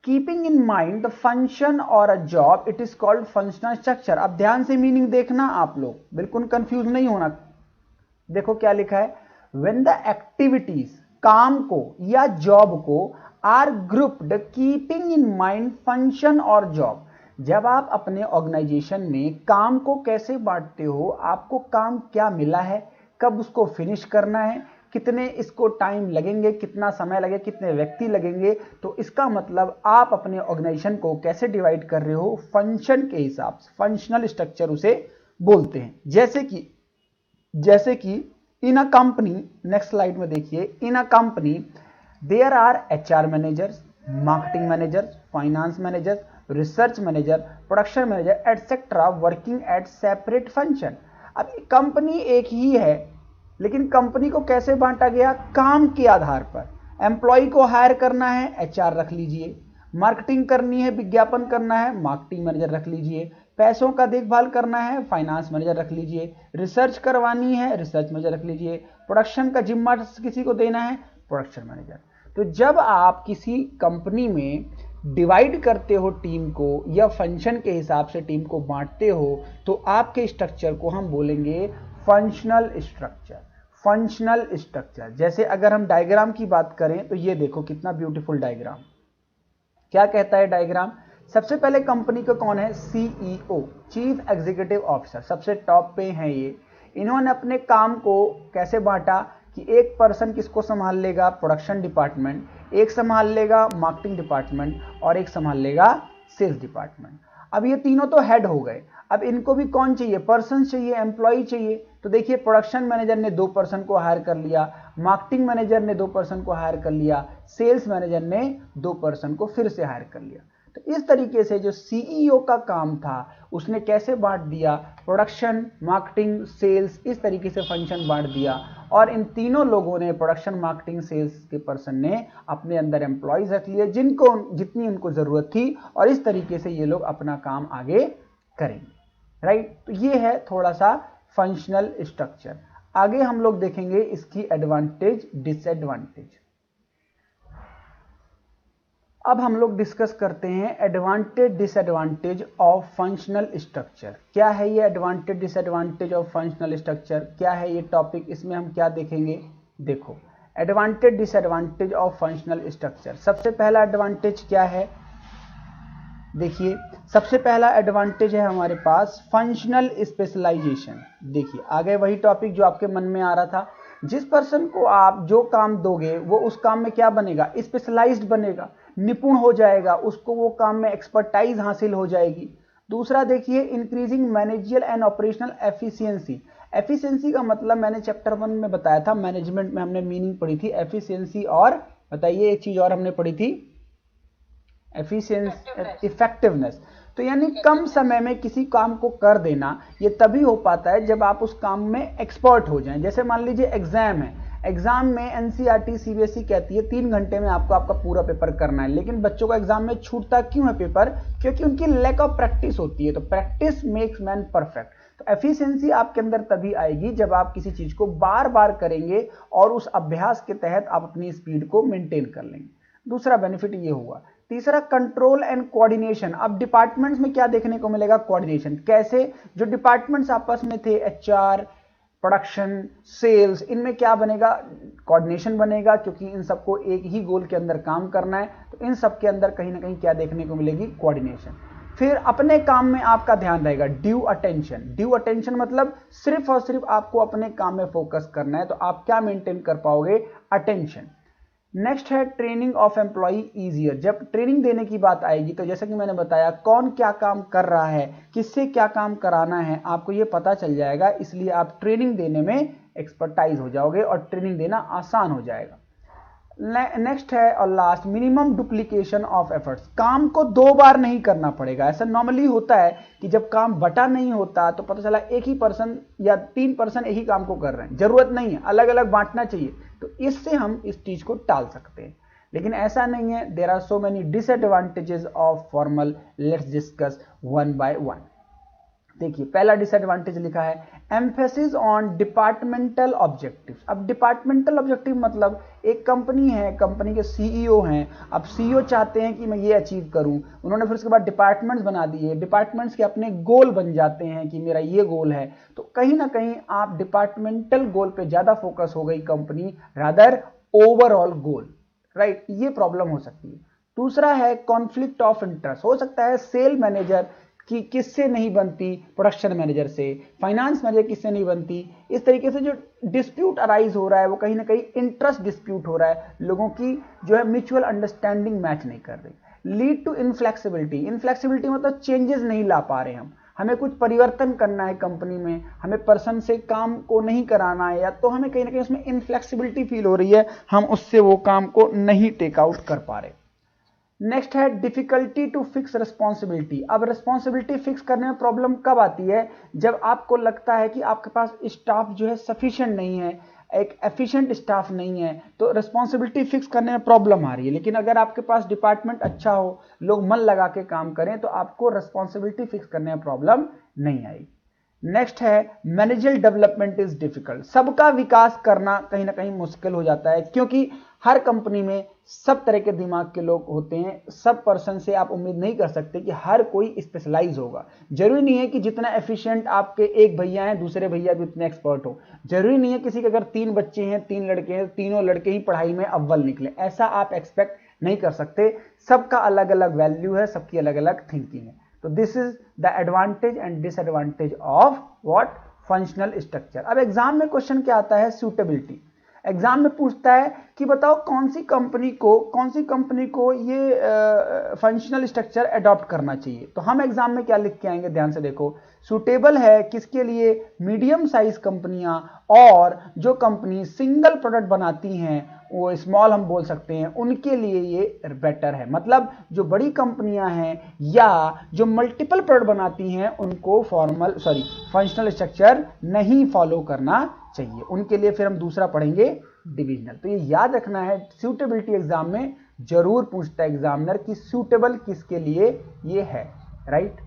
keeping in mind the function or a job it is called functional structure। अब ध्यान से मीनिंग देखना, आप लोग बिल्कुल कंफ्यूज नहीं होना। देखो क्या लिखा है, when the activities, काम को या जॉब को, are grouped keeping in mind function or job। जब आप अपने ऑर्गेनाइजेशन में काम को कैसे बांटते हो, आपको काम क्या मिला है, कब उसको फिनिश करना है, कितने इसको टाइम लगेंगे, कितना समय लगेगा, कितने व्यक्ति लगेंगे, तो इसका मतलब आप अपने ऑर्गेनाइजेशन को कैसे डिवाइड कर रहे हो, फंक्शन के हिसाब से, फंक्शनल स्ट्रक्चर उसे बोलते हैं। जैसे कि in a company, next slide में देखिए, in a company there are HR managers, marketing managers, finance managers, research manager, production manager etcetera working at separate function. अब कंपनी एक ही है लेकिन कंपनी को कैसे बांटा गया, काम के आधार पर। एम्प्लॉय को हायर करना है, HR रख लीजिए, मार्केटिंग करनी है, विज्ञापन करना है, मार्केटिंग मैनेजर रख लीजिए, पैसों का देखभाल करना है, फाइनेंस मैनेजर रख लीजिए, रिसर्च करवानी है, रिसर्च मैनेजर रख लीजिए, प्रोडक्शन का जिम्मा किसी को देना है, प्रोडक्शन मैनेजर। तो जब आप किसी कंपनी में डिवाइड करते हो टीम को या फंक्शन के हिसाब से टीम को बांटते हो तो आपके स्ट्रक्चर को हम बोलेंगे फंक्शनल स्ट्रक्चर। फंक्शनल स्ट्रक्चर, जैसे अगर हम डायग्राम की बात करें तो ये देखो कितना ब्यूटीफुल डायग्राम। क्या कहता है डायग्राम, सबसे पहले कंपनी का कौन है, CEO, चीफ एग्जीक्यूटिव ऑफिसर, सबसे टॉप पे हैं ये। इन्होंने अपने काम को कैसे बांटा कि एक पर्सन किसको संभाल लेगा, प्रोडक्शन डिपार्टमेंट, एक संभाल लेगा मार्केटिंग डिपार्टमेंट और एक संभाल लेगा सेल्स डिपार्टमेंट। अब ये तीनों तो हेड हो गए, अब इनको भी कौन चाहिए, पर्सन चाहिए, एम्प्लॉय चाहिए। तो देखिए प्रोडक्शन मैनेजर ने 2 पर्सन को हायर कर लिया, मार्केटिंग मैनेजर ने 2 पर्सन को हायर कर लिया, सेल्स मैनेजर ने 2 पर्सन को फिर से हायर कर लिया। तो इस तरीके से जो CEO का काम था उसने कैसे बांट दिया, प्रोडक्शन, मार्केटिंग, सेल्स, इस तरीके से फंक्शन बांट दिया। और इन तीनों लोगों ने, प्रोडक्शन, मार्केटिंग, सेल्स के पर्सन ने अपने अंदर एम्प्लॉयज रख लिए जिनको जितनी उनको जरूरत थी, और इस तरीके से ये लोग अपना काम आगे करेंगे, राइट। तो ये है थोड़ा सा फंक्शनल स्ट्रक्चर। आगे हम लोग देखेंगे इसकी एडवांटेज डिसएडवांटेज। अब हम लोग डिस्कस करते हैं advantage disadvantage of functional structure. क्या है ये advantage disadvantage of functional structure, क्या है ये टॉपिक, इसमें हम क्या देखेंगे। देखो advantage disadvantage of functional structure. सबसे पहला एडवांटेज क्या है, देखिए सबसे पहला एडवांटेज है हमारे पास फंक्शनल स्पेशलाइजेशन। देखिए आगे वही टॉपिक जो आपके मन में आ रहा था, जिस पर्सन को आप जो काम दोगे वो उस काम में क्या बनेगा, स्पेशलाइज्ड बनेगा, निपुण हो जाएगा, उसको वो काम में एक्सपर्टाइज हासिल हो जाएगी। दूसरा देखिए increasing meningeal and operational efficiency. Efficiency का मतलब मैंने चैप्टर 1 में बताया था, मैनेजमेंट में हमने मीनिंग पढ़ी थी एफिशिएंसी, और बताइए एक चीज और हमने पढ़ी थी एफिशिएंसी, इफेक्टिवनेस। तो यानी कम समय में किसी काम को कर देना, ये तभी हो पाता है जब आप उस काम में एक्सपर्ट हो जाएं। जैसे मान लीजिए एग्जाम है, एग्जाम में एनसीईआरटी सीबीएसई कहती है 3 घंटे में आपको आपका पूरा पेपर करना है, लेकिन बच्चों का एग्जाम में छूटता क्यों है पेपर, क्योंकि उनकी लैक ऑफ प्रैक्टिस होती है। तो प्रैक्टिस मेक्स मैन परफेक्ट। तो एफिशिएंसी आपके अंदर तभी आएगी जब आप किसी चीज को बार बार करेंगे और उस अभ्यास के तहत आप अपनी स्पीड को मेंटेन कर लेंगे। दूसरा बेनिफिट ये हुआ। तीसरा कंट्रोल एंड कोऑर्डिनेशन। अब डिपार्टमेंट्स में क्या देखने को मिलेगा, कोऑर्डिनेशन। कैसे, जो डिपार्टमेंट्स आपस में थे एचआर, प्रोडक्शन, सेल्स, इनमें क्या बनेगा, कोऑर्डिनेशन बनेगा, क्योंकि इन सबको एक ही गोल के अंदर काम करना है। तो इन सब के अंदर कहीं ना कहीं क्या देखने को मिलेगी, कोऑर्डिनेशन। फिर अपने काम में आपका ध्यान रहेगा, ड्यू अटेंशन। ड्यू अटेंशन मतलब सिर्फ और सिर्फ आपको अपने काम में फोकस करना है, तो आप क्या मेंटेन कर पाओगे, अटेंशन। नेक्स्ट है ट्रेनिंग ऑफ एम्प्लॉय ईजियर। जब ट्रेनिंग देने की बात आएगी तो जैसा कि मैंने बताया कौन क्या काम कर रहा है, किससे क्या काम कराना है, आपको ये पता चल जाएगा, इसलिए आप ट्रेनिंग देने में एक्सपर्टाइज हो जाओगे और ट्रेनिंग देना आसान हो जाएगा। नेक्स्ट है और last, minimum duplication of efforts. काम को 2 बार नहीं करना पड़ेगा। ऐसा नॉर्मली होता है कि जब काम बटा नहीं होता तो पता चला एक ही पर्सन या 3 पर्सन एक ही काम को कर रहे हैं, जरूरत नहीं है, अलग अलग बांटना चाहिए। तो इससे हम इस चीज को टाल सकते हैं, लेकिन ऐसा नहीं है। There are so many disadvantages of formal, let's discuss one by one. देखिए पहला डिसएडवांटेज लिखा है एम्फेसिस ऑन डिपार्टमेंटल ऑब्जेक्टिव्स। अब डिपार्टमेंटल ऑब्जेक्टिव मतलब एक कंपनी है, कंपनी के सीईओ हैं, अब सीईओ चाहते हैं कि मैं ये अचीव करूं, उन्होंने फिर उसके बाद डिपार्टमेंट्स बना दिए, डिपार्टमेंट्स के अपने गोल बन जाते हैं कि मेरा ये गोल है। तो कहीं ना कहीं आप डिपार्टमेंटल गोल पे ज्यादा फोकस हो गई कंपनी रादर ओवरऑल गोल, राइट, ये प्रॉब्लम हो सकती है। दूसरा है कॉन्फ्लिक्ट ऑफ इंटरेस्ट। हो सकता है सेल मैनेजर कि किससे नहीं बनती, प्रोडक्शन मैनेजर से, फाइनेंस मैनेजर किससे नहीं बनती। इस तरीके से जो डिस्प्यूट अराइज हो रहा है वो कहीं ना कहीं इंटरेस्ट डिस्प्यूट हो रहा है, लोगों की जो है म्यूचुअल अंडरस्टैंडिंग मैच नहीं कर रही। Lead to inflexibility. इनफ्लेक्सिबिलिटी मतलब चेंजेस नहीं ला पा रहे हम, हमें कुछ परिवर्तन करना है कंपनी में, हमें पर्सन से काम को नहीं कराना है, या तो हमें कहीं ना कहीं उसमें इनफ्लेक्सिबिलिटी फील हो रही है, हम उससे वो काम को नहीं टेक आउट कर पा रहे। नेक्स्ट है डिफिकल्टी टू फिक्स रिस्पॉन्सिबिलिटी। अब रिस्पॉन्सिबिलिटी फिक्स करने में प्रॉब्लम कब आती है, जब आपको लगता है कि आपके पास स्टाफ जो है सफिशिएंट नहीं है, एक एफिशिएंट स्टाफ नहीं है, तो रिस्पॉन्सिबिलिटी फिक्स करने में प्रॉब्लम आ रही है। लेकिन अगर आपके पास डिपार्टमेंट अच्छा हो, लोग मन लगा के काम करें, तो आपको रिस्पॉन्सिबिलिटी फिक्स करने में प्रॉब्लम नहीं आएगी। नेक्स्ट है मैनेजरियल डेवलपमेंट इज डिफिकल्ट। सबका विकास करना कहीं ना कहीं मुश्किल हो जाता है, क्योंकि हर कंपनी में सब तरह के दिमाग के लोग होते हैं। सब पर्सन से आप उम्मीद नहीं कर सकते कि हर कोई स्पेशलाइज होगा। जरूरी नहीं है कि जितना एफिशिएंट आपके एक भैया हैं दूसरे भैया भी उतने एक्सपर्ट हो। जरूरी नहीं है किसी के अगर 3 बच्चे हैं, 3 लड़के हैं, तीनों लड़के ही पढ़ाई में अव्वल निकले, ऐसा आप एक्सपेक्ट नहीं कर सकते। सबका अलग अलग वैल्यू है, सबकी अलग अलग थिंकिंग है। तो this is the advantage and disadvantage of what, functional structure. अब एग्जाम में क्वेश्चन क्या आता है, सूटेबिलिटी। एग्जाम में पूछता है कि बताओ कौन सी कंपनी को ये फंक्शनल स्ट्रक्चर अडॉप्ट करना चाहिए। तो हम एग्जाम में क्या लिख के आएंगे, ध्यान से देखो। सूटेबल है किसके लिए, मीडियम साइज कंपनियां, और जो कंपनी सिंगल प्रोडक्ट बनाती हैं, वो स्मॉल हम बोल सकते हैं, उनके लिए ये बेटर है। मतलब जो बड़ी कंपनियां हैं या जो मल्टीपल प्रोडक्ट बनाती हैं, उनको फंक्शनल स्ट्रक्चर नहीं फॉलो करना चाहिए, उनके लिए फिर हम दूसरा पढ़ेंगे, डिविजनल। तो ये याद रखना है, सूटेबिलिटी एग्जाम में जरूर पूछता है एग्जामिनर कि सूटेबल किसके लिए ये है, राइट।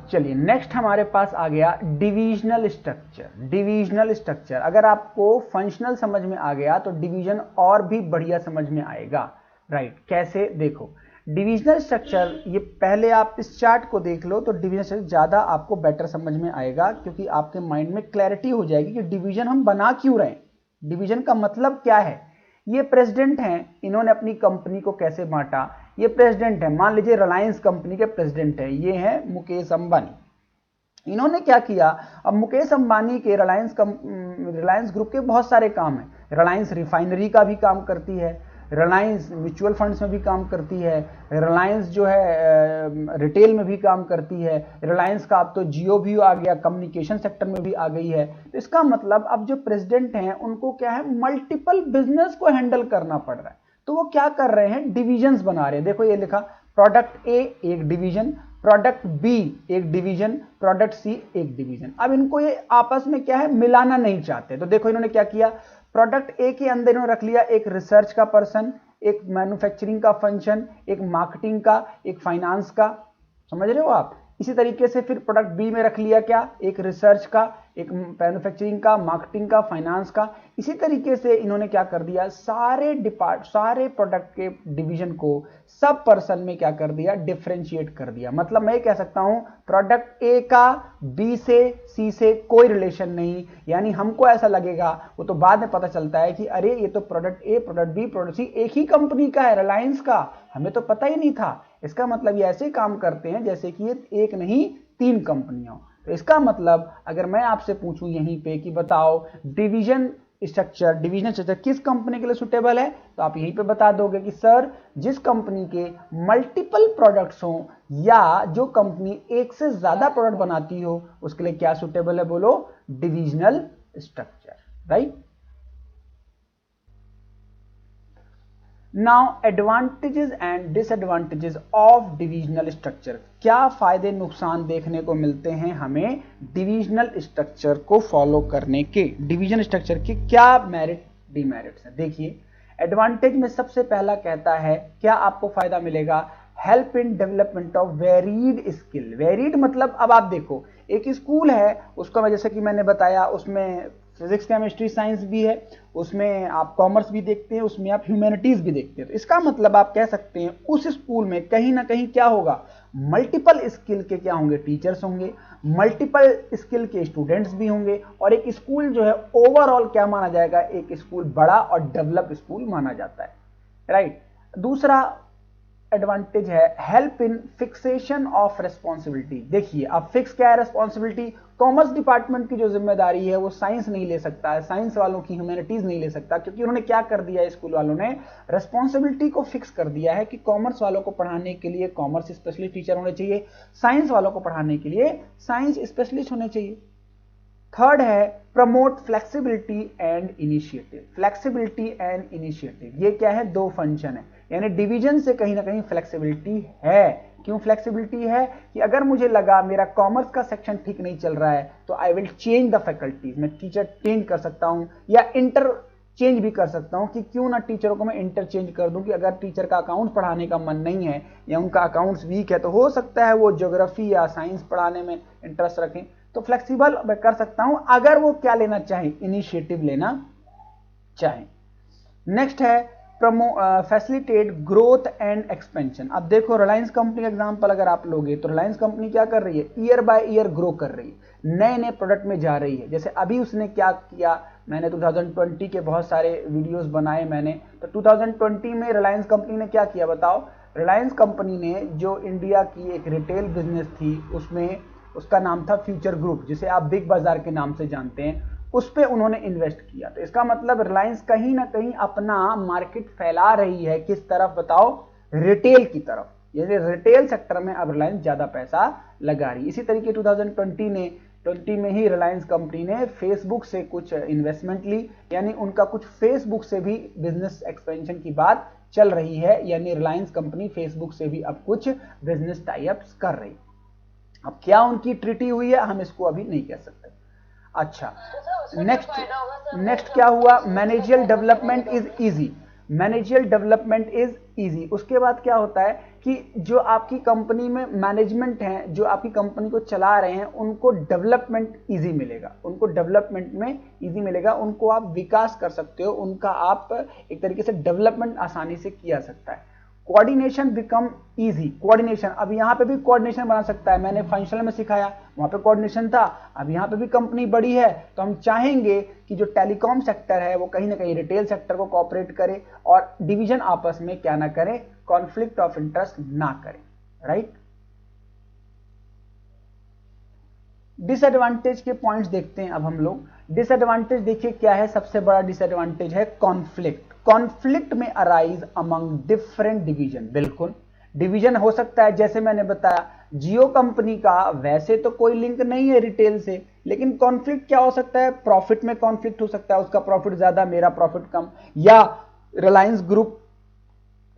चलिए नेक्स्ट हमारे पास आ गया डिविजनल स्ट्रक्चर। डिविजनल स्ट्रक्चर, अगर आपको फंक्शनल समझ में आ गया तो डिवीजन और भी बढ़िया समझ में आएगा, राइट। कैसे, देखो डिविजनल स्ट्रक्चर, ये पहले आप इस चार्ट को देख लो तो डिवीजन स्ट्रक्चर ज्यादा आपको बेटर समझ में आएगा, क्योंकि आपके माइंड में क्लैरिटी हो जाएगी कि डिवीजन हम बना क्यों रहे हैं, डिवीजन का मतलब क्या है। ये प्रेसिडेंट हैं, इन्होंने अपनी कंपनी को कैसे बांटा। ये प्रेसिडेंट है, मान लीजिए रिलायंस कंपनी के प्रेसिडेंट है, ये है मुकेश अंबानी। इन्होंने क्या किया, अब मुकेश अंबानी के रिलायंस ग्रुप के बहुत सारे काम हैं। रिलायंस रिफाइनरी का भी काम करती है, रिलायंस म्यूचुअल फंड्स में भी काम करती है, रिलायंस जो है रिटेल में भी काम करती है, रिलायंस का अब तो जियो भी आ गया, कम्युनिकेशन सेक्टर में भी आ गई है। तो इसका मतलब अब जो प्रेसिडेंट हैं उनको क्या है, मल्टीपल बिजनेस को हैंडल करना पड़ रहा है। तो वो क्या कर रहे हैं, डिविजन्स बना रहे हैं। देखो ये लिखा, प्रोडक्ट ए एक डिवीजन, प्रोडक्ट बी एक डिवीजन, प्रोडक्ट सी एक डिवीजन। अब इनको ये आपस में क्या है, मिलाना नहीं चाहते। तो देखो इन्होंने क्या किया, प्रोडक्ट ए के अंदर इन्होंने रख लिया एक रिसर्च का पर्सन, एक मैन्युफैक्चरिंग का फंक्शन, एक मार्केटिंग का, एक फाइनेंस का, समझ रहे हो आप। इसी तरीके से फिर प्रोडक्ट बी में रख लिया क्या, एक रिसर्च का, एक मैन्युफैक्चरिंग का, मार्केटिंग का, फाइनेंस का। इसी तरीके से इन्होंने क्या कर दिया, सारे प्रोडक्ट के डिवीजन को सब पर्सन में क्या कर दिया, डिफरेंशिएट कर दिया। मतलब मैं कह सकता हूं प्रोडक्ट ए का बी से सी से कोई रिलेशन नहीं, यानी हमको ऐसा लगेगा, वो तो बाद में पता चलता है कि अरे ये तो product A, product B, product C एक ही कंपनी का है, रिलायंस का, हमें तो पता ही नहीं था। इसका मतलब ये ऐसे काम करते हैं जैसे कि ये एक नहीं 3 कंपनियां। तो इसका मतलब अगर मैं आपसे पूछूं यहीं पे कि बताओ डिवीजन स्ट्रक्चर किस कंपनी के लिए सुटेबल है, तो आप यहीं पे बता दोगे कि सर जिस कंपनी के मल्टीपल प्रोडक्ट्स हो या जो कंपनी एक से ज्यादा प्रोडक्ट बनाती हो उसके लिए क्या सुटेबल है, बोलो divisional structure, right. Now advantages and disadvantages of divisional structure. क्या फायदे नुकसान देखने को मिलते हैं हमें डिविजनल स्ट्रक्चर को फॉलो करने के, डिवीजन स्ट्रक्चर के क्या मेरिट डिमेरिट्स हैं। देखिए एडवांटेज में सबसे पहला कहता है क्या आपको फायदा मिलेगा, help in development of varied skill. Varied मतलब अब आप देखो एक स्कूल है, उसको मैं जैसे कि मैंने बताया उसमें फिजिक्स केमिस्ट्री साइंस भी है, उसमें आप कॉमर्स भी देखते हैं, उसमें आप ह्यूमैनिटीज भी देखते हैं। तो इसका मतलब आप कह सकते हैं उस स्कूल में कहीं ना कहीं क्या होगा, मल्टीपल स्किल के क्या होंगे, टीचर्स होंगे, मल्टीपल स्किल के स्टूडेंट्स भी होंगे, और एक स्कूल जो है ओवरऑल क्या माना जाएगा, एक स्कूल बड़ा और डेवलप स्कूल माना जाता है, राइट। दूसरा एडवांटेज है help in fixation of responsibility. देखिए अब फिक्स क्या है रिस्पॉन्सिबिलिटी, कॉमर्स डिपार्टमेंट की जो जिम्मेदारी है वो साइंस नहीं ले सकता है, साइंस वालों की ह्यूमैनिटीज नहीं ले सकता, क्योंकि उन्होंने क्या कर दिया है, स्कूल वालों ने रिस्पॉन्सिबिलिटी को फिक्स कर दिया है कि कॉमर्स वालों को पढ़ाने के लिए कॉमर्स स्पेशलिस्ट टीचर होने चाहिए, साइंस वालों को पढ़ाने के लिए साइंस स्पेशलिस्ट होने चाहिए। थर्ड है promote flexibility and initiative. Flexibility and initiative ये क्या है, 2 फंक्शन है, यानी डिवीजन से कहीं ना कहीं फ्लेक्सिबिलिटी है। क्यों फ्लेक्सिबिलिटी है कि अगर मुझे लगा मेरा कॉमर्स का सेक्शन ठीक नहीं चल रहा है तो I will change the faculties, मैं टीचर चेंज कर सकता हूं या इंटर चेंज भी कर सकता हूं कि क्यों ना टीचरों को मैं इंटरचेंज कर दूं कि अगर टीचर का अकाउंट्स पढ़ाने का मन नहीं है या उनका अकाउंट्स वीक है तो हो सकता है वो ज्योग्राफी या साइंस पढ़ाने में इंटरेस्ट रखें, तो फ्लेक्सिबल मैं कर सकता हूं अगर वो क्या लेना चाहें, इनिशिएटिव लेना चाहें। नेक्स्ट है फैसिलिटेट ग्रोथ एंड एक्सपेंशन। अब देखो रिलायंस कंपनी का एग्जांपल अगर आप लोगे तो रिलायंस कंपनी क्या कर रही है, ईयर बाय ईयर ग्रो कर रही है, नए नए प्रोडक्ट में जा रही है। जैसे अभी उसने क्या किया, मैंने 2020 के बहुत सारे वीडियोस बनाए मैंने, तो 2020 में रिलायंस कंपनी ने क्या किया बताओ। रिलायंस कंपनी ने जो इंडिया की एक रिटेल बिजनेस थी उसमें उसका नाम था फ्यूचर ग्रुप, जिसे आप बिग बाजार के नाम से जानते हैं, उस पे उन्होंने इन्वेस्ट किया। तो इसका मतलब रिलायंस कहीं ना कहीं अपना मार्केट फैला रही है, किस तरफ बताओ, रिटेल की तरफ, यानी रिटेल सेक्टर में अब रिलायंस ज्यादा पैसा लगा रही है। इसी तरीके 2020 में ही रिलायंस कंपनी ने फेसबुक से कुछ इन्वेस्टमेंट ली, यानी उनका कुछ फेसबुक से भी बिजनेस एक्सपेंशन की बात चल रही है, यानी रिलायंस कंपनी फेसबुक से भी अब कुछ बिजनेस टाई अप्स कर रही। अब क्या उनकी ट्रीटी हुई है हम इसको अभी नहीं कह सकते। अच्छा नेक्स्ट क्या हुआ, managerial development is easy. Managerial development is easy. उसके बाद क्या होता है कि जो आपकी कंपनी में मैनेजमेंट है, जो आपकी कंपनी को चला रहे हैं, उनको डेवलपमेंट इजी मिलेगा, उनको डेवलपमेंट में इजी मिलेगा, उनको आप विकास कर सकते हो, उनका आप एक तरीके से डेवलपमेंट आसानी से किया सकता है। Coordination become easy. कोऑर्डिनेशन, अब यहाँ पे भी कोऑर्डिनेशन बना सकता है, मैंने फंक्शनल में सिखाया, वहां पे कोऑर्डिनेशन था, अब यहाँ पे भी कंपनी बड़ी है तो हम चाहेंगे कि जो टेलीकॉम सेक्टर है वो कहीं ना कहीं रिटेल सेक्टर को कोऑपरेट करे और डिवीजन आपस में क्या ना करे, कॉन्फ्लिक्ट ऑफ इंटरेस्ट ना करे, राइट। डिसएडवांटेज के पॉइंट्स देखते हैं अब हम लोग। डिसएडवांटेज देखिए क्या है, सबसे बड़ा डिसएडवांटेज है कॉन्फ्लिक्ट। कॉन्फ्लिक्ट में अराइज अमंग डिफरेंट डिवीजन। बिल्कुल डिवीजन हो सकता है, जैसे मैंने बताया जियो कंपनी का वैसे तो कोई लिंक नहीं है रिटेल से, लेकिन कॉन्फ्लिक्ट क्या हो सकता है, प्रॉफिट में कॉन्फ्लिक्ट हो सकता है, उसका प्रॉफिट ज्यादा मेरा प्रॉफिट कम, या रिलायंस ग्रुप,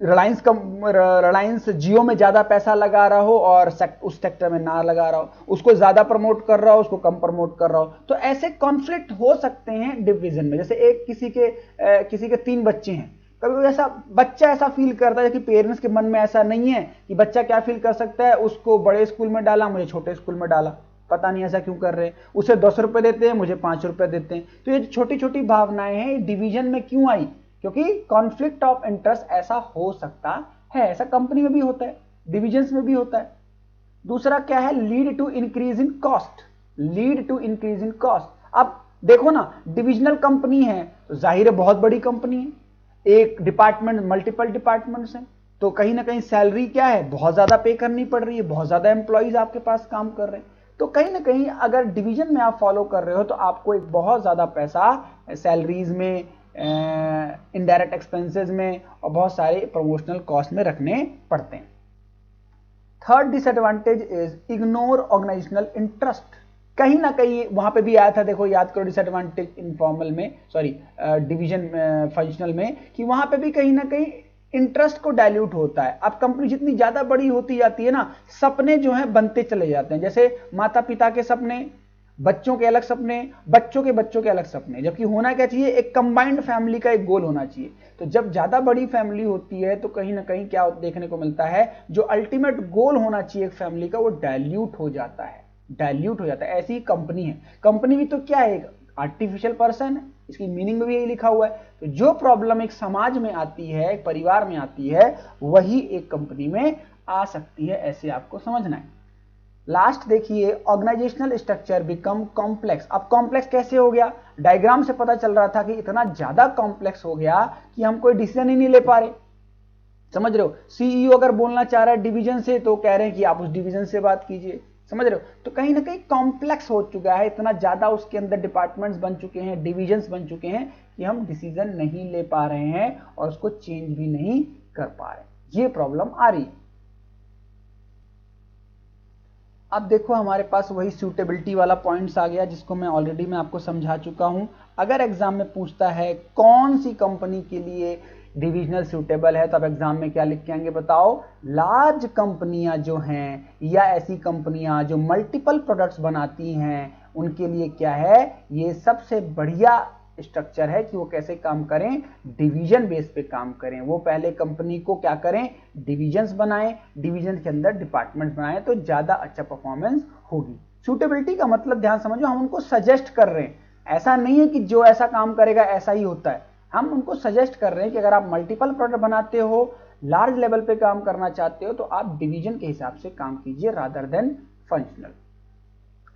रिलायंस जियो में ज्यादा पैसा लगा रहा हो और उस सेक्टर में ना लगा रहा हो, उसको ज्यादा प्रमोट कर रहा हो, उसको कम प्रमोट कर रहा हो, तो ऐसे कॉन्फ्लिक्ट हो सकते हैं डिवीजन में। जैसे एक किसी के 3 बच्चे हैं, कभी ऐसा बच्चा ऐसा फील करता है कि पेरेंट्स के मन में ऐसा नहीं है कि बच्चा क्या फील कर सकता है, उसको बड़े स्कूल में डाला, मुझे छोटे स्कूल में डाला, पता नहीं ऐसा क्यों कर रहे हैं, उसे 10 रुपए देते हैं, मुझे 5 रुपए देते हैं। तो ये छोटी छोटी भावनाएं हैं, डिवीजन में क्यों आई, क्योंकि कॉन्फ्लिक्ट ऑफ इंटरेस्ट ऐसा हो सकता है। ऐसा कंपनी में भी होता है, डिविजन्स में भी होता है। दूसरा क्या है, lead to increase in cost. Lead to increase in cost. अब देखो ना, डिविजनल कंपनी है तो जाहिर है बहुत बड़ी कंपनी है, एक डिपार्टमेंट मल्टीपल डिपार्टमेंट्स हैं, तो कहीं ना कहीं सैलरी क्या है, बहुत ज्यादा पे करनी पड़ रही है, बहुत ज्यादा एम्प्लॉइज आपके पास काम कर रहे हैं, तो कहीं ना कहीं अगर डिवीजन में आप फॉलो कर रहे हो तो आपको एक बहुत ज्यादा पैसा सैलरीज में, इनडायरेक्ट एक्सपेंसेस में और बहुत सारे प्रमोशनल कॉस्ट में रखने पड़ते हैं। Third disadvantage is ignore organizational interest. कहीं ना कहीं वहां पे भी आया था, देखो याद करो डिसएडवांटेज इनफॉर्मल में, सॉरी डिवीजन फंक्शनल में, कि वहां पे भी कहीं ना कहीं इंटरेस्ट को डाइल्यूट होता है। अब कंपनी जितनी ज्यादा बड़ी होती जाती है ना, सपने जो है बनते चले जाते हैं, जैसे माता पिता के सपने, बच्चों के अलग सपने, बच्चों के अलग सपने, जबकि होना क्या चाहिए, एक कंबाइंड फैमिली का एक गोल होना चाहिए। तो जब ज्यादा बड़ी फैमिली होती है तो कहीं ना कहीं क्या देखने को मिलता है, जो अल्टीमेट गोल होना चाहिए एक फैमिली का वो डाइल्यूट हो जाता है, डाइल्यूट हो जाता है। ऐसी कंपनी है, कंपनी भी तो क्या है, एक आर्टिफिशियल पर्सन है, इसकी मीनिंग में भी यही लिखा हुआ है। तो जो प्रॉब्लम एक समाज में आती है, एक परिवार में आती है, वही एक कंपनी में आ सकती है, ऐसे आपको समझना है। लास्ट देखिए, ऑर्गेनाइजेशनल स्ट्रक्चर बिकम कॉम्प्लेक्स। अब कॉम्प्लेक्स कैसे हो गया, डायग्राम से पता चल रहा था कि इतना ज्यादा कॉम्प्लेक्स हो गया कि हम कोई डिसीजन ही नहीं ले पा रहे। समझ रहे हो, सीईओ अगर बोलना चाह रहा है डिवीजन से तो कह रहे हैं कि आप उस डिवीजन से बात कीजिए, समझ रहे हो। तो कहीं ना कहीं कॉम्प्लेक्स हो चुका है, इतना ज्यादा उसके अंदर डिपार्टमेंट्स बन चुके हैं, डिविजन्स बन चुके हैं कि हम डिसीजन नहीं ले पा रहे हैं और उसको चेंज भी नहीं कर पा रहे, ये प्रॉब्लम आ रही है। अब देखो हमारे पास वही सूटेबिलिटी वाला पॉइंट्स आ गया, जिसको मैं ऑलरेडी आपको समझा चुका हूं। अगर एग्जाम में पूछता है कौन सी कंपनी के लिए डिविजनल सूटेबल है, तो अब एग्जाम में क्या लिख के आएंगे बताओ, लार्ज कंपनियां जो हैं या ऐसी कंपनियां जो मल्टीपल प्रोडक्ट्स बनाती हैं, उनके लिए क्या है, ये सबसे बढ़िया स्ट्रक्चर है कि वो कैसे काम करें, डिवीजन बेस पे काम करें। वो पहले कंपनी को क्या करें, डिविजन्स बनाएं, डिवीजन के अंदर डिपार्टमेंट्स बनाएं, तो ज्यादा अच्छा परफॉर्मेंस होगी। सूटेबिलिटी का मतलब ध्यान समझो, हम उनको सजेस्ट कर रहे हैं, ऐसा नहीं है कि जो ऐसा काम करेगा ऐसा ही होता है, हम उनको सजेस्ट कर रहे हैं कि अगर आप मल्टीपल प्रोडक्ट बनाते हो, लार्ज लेवल पे काम करना चाहते हो, तो आप डिवीजन के हिसाब से काम कीजिए रादर देन फंक्शनल,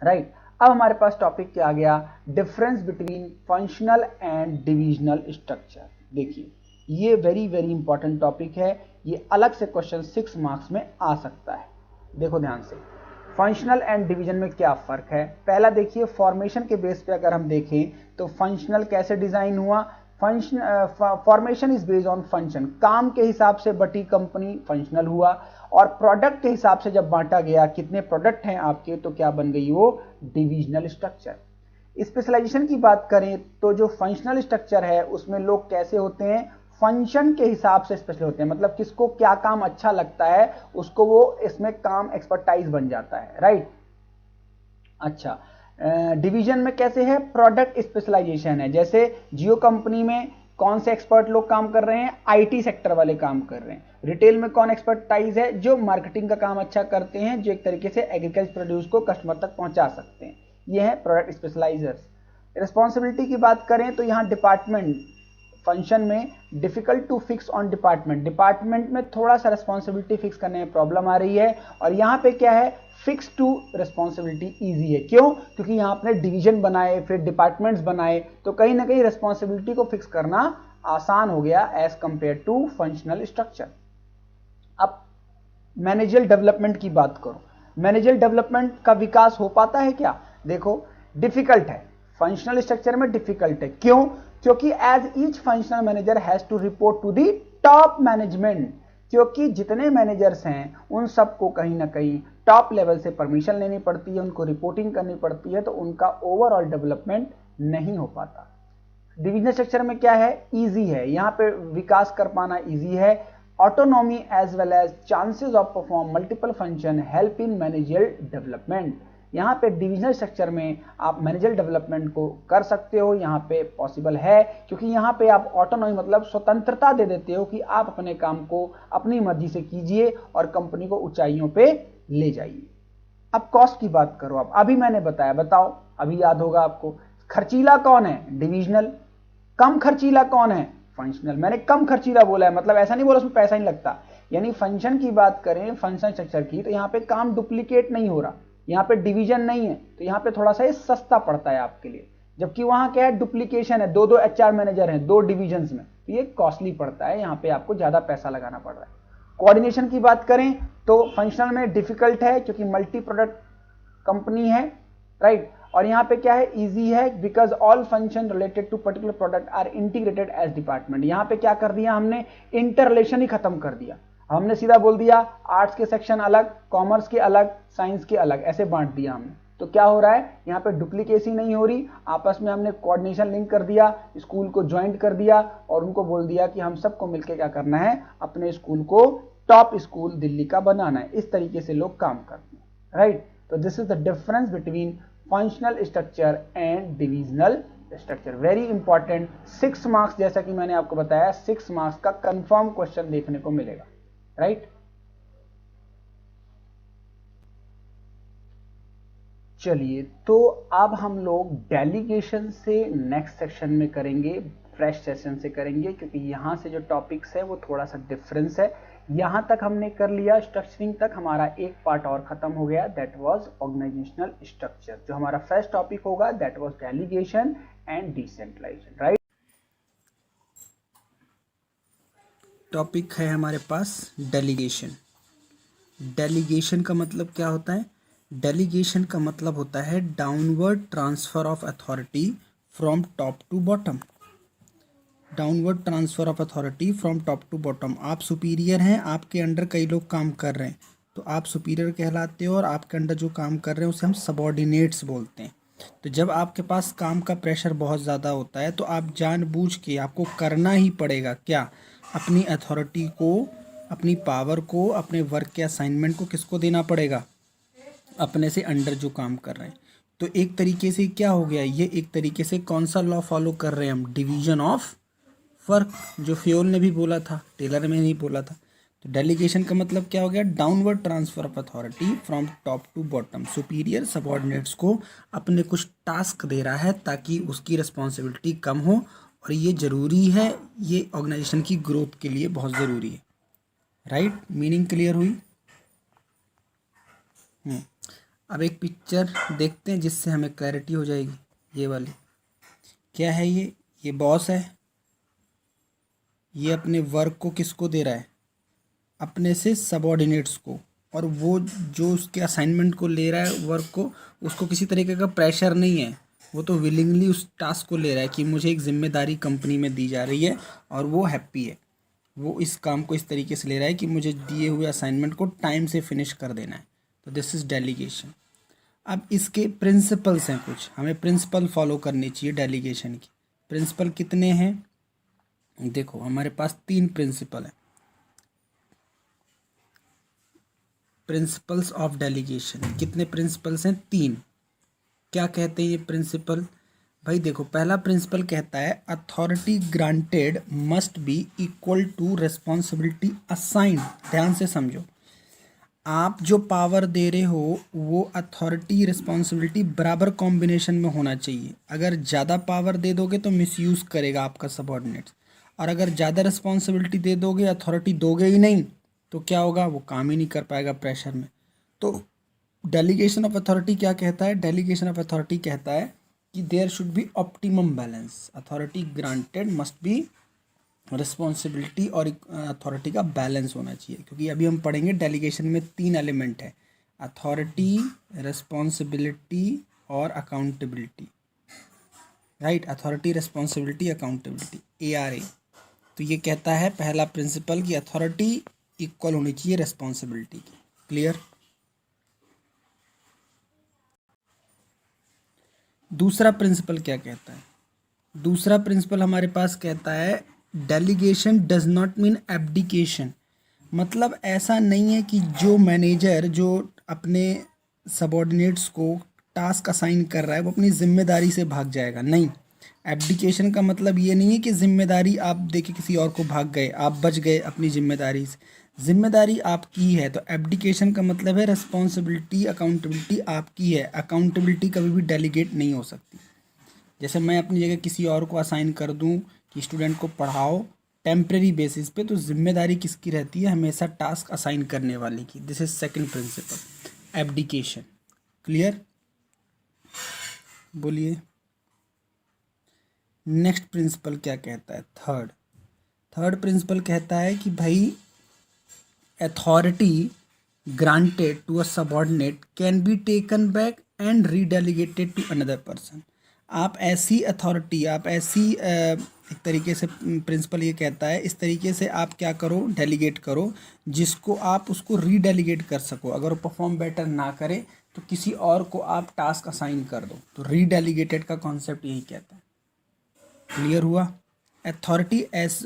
राइट। अब हमारे पास टॉपिक क्या आ गया, difference between functional and divisional structure. देखिए ये वेरी वेरी इंपॉर्टेंट टॉपिक है, ये अलग से क्वेश्चन 6 मार्क्स में आ सकता है। देखो ध्यान से, फंक्शनल एंड डिवीजन में क्या फर्क है। पहला देखिए, फॉर्मेशन के बेस पे अगर हम देखें तो फंक्शनल कैसे डिजाइन हुआ, formation is based on function, काम के हिसाब से बटी कंपनी फंक्शनल हुआ, और प्रोडक्ट के हिसाब से जब बांटा गया, कितने प्रोडक्ट हैं आपके, तो क्या बन गई वो डिविजनल स्ट्रक्चर। स्पेशलाइजेशन की बात करें तो जो फंक्शनल स्ट्रक्चर है उसमें लोग कैसे होते हैं, फंक्शन के हिसाब से स्पेशल होते हैं, मतलब किसको क्या काम अच्छा लगता है उसको वो इसमें काम एक्सपर्टाइज बन जाता है, राइट। अच्छा, डिवीजन में कैसे है, प्रोडक्ट स्पेशलाइजेशन है, जैसे जियो कंपनी में कौन से एक्सपर्ट लोग काम कर रहे हैं? आईटी सेक्टर वाले काम कर रहे हैं। रिटेल में कौन एक्सपर्टाइज है? जो मार्केटिंग का काम अच्छा करते हैं, जो एक तरीके से एग्रीकल्चर प्रोड्यूस को कस्टमर तक पहुंचा सकते हैं, ये है प्रोडक्ट स्पेशलाइजर्स। रिस्पॉन्सिबिलिटी की बात करें तो यहाँ डिपार्टमेंट फंक्शन में difficult to fix on department में थोड़ा सा रिस्पॉन्सिबिलिटी फिक्स करने में प्रॉब्लम आ रही है, और यहाँ पे क्या है, फिक्स टू रिस्पॉन्सिबिलिटी इजी है। क्यों? क्योंकि यहाँ आपने डिवीजन बनाए, फिर डिपार्टमेंट्स बनाए, तो कहीं ना कहीं रिस्पॉन्सिबिलिटी को फिक्स करना आसान हो गया as compare to functional structure. अब मैनेजरियल डेवलपमेंट की बात करो, मैनेजरियल डेवलपमेंट का विकास हो पाता है क्या? देखो डिफिकल्ट है, फंक्शनल स्ट्रक्चर में डिफिकल्ट है। क्यों? क्योंकि as each functional manager has to report to the top management, क्योंकि जितने मैनेजर्स हैं उन सबको कहीं ना कहीं टॉप लेवल से परमिशन लेनी पड़ती है, उनको रिपोर्टिंग करनी पड़ती है, तो उनका ओवरऑल डेवलपमेंट नहीं हो पाता। डिविजनल स्ट्रक्चर में क्या है, इजी है, यहाँ पे विकास कर पाना इजी है। Autonomy as well as chances of perform multiple function help in managerial development. यहाँ पे डिविजनल स्ट्रक्चर में आप मैनेजरियल डेवलपमेंट को कर सकते हो, यहाँ पे पॉसिबल है, क्योंकि यहाँ पे आप ऑटोनॉमी मतलब स्वतंत्रता दे देते हो कि आप अपने काम को अपनी मर्जी से कीजिए और कंपनी को ऊंचाइयों पे ले जाइए। अब कॉस्ट की बात करो, आप अभी मैंने बताया, बताओ अभी याद होगा आपको, खर्चीला कौन है? डिविजनल। कम खर्चीला कौन है? फंक्शनल। मैंने कम खर्चीला बोला है, मतलब ऐसा नहीं बोला उसमें पैसा नहीं लगता, यानी फंक्शन की बात करें, फंक्शन स्ट्रक्चर की, तो यहाँ पे काम डुप्लीकेट नहीं हो रहा, यहाँ पे डिवीजन नहीं है, तो यहाँ पे थोड़ा सा ये सस्ता पड़ता है आपके लिए। जबकि वहां क्या है, डुप्लीकेशन है, दो एचआर मैनेजर हैं 2 डिवीजन में, तो ये कॉस्टली पड़ता है, यहाँ पे आपको ज्यादा पैसा लगाना पड़ रहा है। कोऑर्डिनेशन की बात करें तो फंक्शनल में डिफिकल्ट है, क्योंकि मल्टी प्रोडक्ट कंपनी है, राइट। और यहाँ पे क्या है, इजी है, because all function related to particular product are integrated as department. यहाँ पे क्या कर दिया हमने, इंटर रिलेशन ही खत्म कर दिया, हमने सीधा बोल दिया आर्ट्स के सेक्शन अलग, कॉमर्स के अलग, साइंस के अलग, ऐसे बांट दिया हमने। तो क्या हो रहा है, यहाँ पे डुप्लीकेसी नहीं हो रही, आपस में हमने कोऑर्डिनेशन लिंक कर दिया, स्कूल को ज्वाइंट कर दिया और उनको बोल दिया कि हम सबको मिलकर क्या करना है, अपने स्कूल को टॉप स्कूल दिल्ली का बनाना है। इस तरीके से लोग काम करते हैं, राइट। तो this is the difference between functional structure and divisional structure. Very important, 6 marks, जैसा कि मैंने आपको बताया 6 मार्क्स का कंफर्म क्वेश्चन देखने को मिलेगा, राइट। चलिए, तो अब हम लोग डेलीगेशन से नेक्स्ट सेक्शन में करेंगे, फ्रेश सेशन से करेंगे, क्योंकि यहां से जो टॉपिक्स है वो थोड़ा सा डिफरेंस है। यहां तक हमने कर लिया, स्ट्रक्चरिंग तक हमारा एक पार्ट और खत्म हो गया, दैट वाज ऑर्गेनाइजेशनल स्ट्रक्चर। जो हमारा फर्स्ट टॉपिक होगा that was delegation and decentralisation, right. Topic है हमारे पास डेलीगेशन। डेलीगेशन का मतलब क्या होता है? डेलीगेशन का मतलब होता है downward transfer of authority from top to bottom. Downward transfer of authority from top to bottom. आप सुपीरियर हैं, आपके अंडर कई लोग काम कर रहे हैं, तो आप सुपीरियर कहलाते हो, और आपके अंडर जो काम कर रहे हैं उसे हम सबॉर्डिनेट्स बोलते हैं। तो जब आपके पास काम का प्रेशर बहुत ज़्यादा होता है तो आप जानबूझ के आपको करना ही पड़ेगा क्या, अपनी अथॉरिटी को, अपनी पावर को, अपने वर्क के असाइनमेंट को किसको देना पड़ेगा, अपने से अंडर जो काम कर रहे हैं। तो एक तरीके से क्या हो गया, ये एक तरीके से कौन सा लॉ फॉलो कर रहे हैं हम, डिवीजन ऑफ वर्क, जो फ्योल ने भी बोला था, टेलर ने नहीं बोला था। तो डेलीगेशन का मतलब क्या हो गया, downward transfer of authority from top to bottom. Superior subordinates को अपने कुछ टास्क दे रहा है ताकि उसकी रिस्पॉन्सिबिलिटी कम हो, और ये ज़रूरी है, ये ऑर्गेनाइजेशन की ग्रोथ के लिए बहुत ज़रूरी है, राइट। मीनिंग क्लियर हुई? अब एक पिक्चर देखते हैं जिससे हमें क्लैरिटी हो जाएगी। ये वाली क्या है, ये बॉस है, ये अपने वर्क को किसको दे रहा है, अपने से सबॉर्डिनेट्स को, और वो जो उसके असाइनमेंट को ले रहा है वर्क को, उसको किसी तरीके का प्रेशर नहीं है, वो तो विलिंगली उस टास्क को ले रहा है कि मुझे एक जिम्मेदारी कंपनी में दी जा रही है और वो हैप्पी है, वो इस काम को इस तरीके से ले रहा है कि मुझे दिए हुए असाइनमेंट को टाइम से फिनिश कर देना है। तो दिस इज़ डेलीगेशन। अब इसके प्रिंसिपल्स हैं, कुछ हमें प्रिंसिपल फॉलो करनी चाहिए डेलीगेशन की। प्रिंसिपल कितने हैं, देखो हमारे पास 3 प्रिंसिपल हैं, प्रिंसिपल्स ऑफ डेलीगेशन। कितने प्रिंसिपल्स हैं, 3। क्या कहते हैं ये प्रिंसिपल, भाई देखो, पहला प्रिंसिपल कहता है authority granted must be equal to responsibility assigned. ध्यान से समझो, आप जो पावर दे रहे हो वो अथॉरिटी रिस्पॉन्सिबिलिटी बराबर कॉम्बिनेशन में होना चाहिए। अगर ज़्यादा पावर दे दोगे तो मिसयूज़ करेगा आपका सबऑर्डिनेट्स, और अगर ज़्यादा रिस्पॉन्सिबिलिटी दे दोगे, अथॉरिटी दोगे ही नहीं, तो क्या होगा, वो काम ही नहीं कर पाएगा प्रेशर में। तो डेलीगेशन ऑफ अथॉरिटी क्या कहता है, डेलीगेशन ऑफ अथॉरिटी कहता है कि there should be optimum balance, authority granted must be responsibility और अथॉरिटी का बैलेंस होना चाहिए। क्योंकि अभी हम पढ़ेंगे डेलीगेशन में 3 एलिमेंट है, अथॉरिटी, रिस्पॉन्सिबिलिटी और accountability, right. Authority, responsibility, accountability, ARA। तो ये कहता है पहला प्रिंसिपल कि अथॉरिटी इक्वल होनी चाहिए रिस्पॉन्सिबिलिटी की। क्लियर। दूसरा प्रिंसिपल क्या कहता है, दूसरा प्रिंसिपल हमारे पास कहता है delegation does not mean abdication. मतलब ऐसा नहीं है कि जो मैनेजर जो अपने सबॉर्डिनेट्स को टास्क असाइन कर रहा है वो अपनी जिम्मेदारी से भाग जाएगा, नहीं। एब्डिकेशन का मतलब ये नहीं है कि जिम्मेदारी आप देके किसी और को भाग गए, आप बच गए अपनी जिम्मेदारी से, जिम्मेदारी आपकी है। तो एब्डिकेशन का मतलब है रिस्पॉन्सिबिलिटी, अकाउंटेबिलिटी आपकी है, अकाउंटेबिलिटी कभी भी डेलीगेट नहीं हो सकती। जैसे मैं अपनी जगह किसी और को असाइन कर दूं कि स्टूडेंट को पढ़ाओ टेम्परेरी बेसिस पे, तो जिम्मेदारी किसकी रहती है, हमेशा टास्क असाइन करने वाले की। This is second principle, abdication. Clear. बोलिए नेक्स्ट प्रिंसिपल क्या कहता है, थर्ड। थर्ड प्रिंसिपल कहता है कि भाई authority granted to a subordinate can be taken back and redelegated to another person। आप ऐसी अथॉरिटी, आप ऐसी एक तरीके से प्रिंसिपल ये कहता है, इस तरीके से आप क्या करो, डेलीगेट करो जिसको आप उसको रीडेलीगेट कर सको। अगर वो परफॉर्म बेटर ना करे तो किसी और को आप टास्क असाइन कर दो। तो रीडेलीगेटेड का कॉन्सेप्ट यही कहता है। क्लियर हुआ। अथॉरिटी एस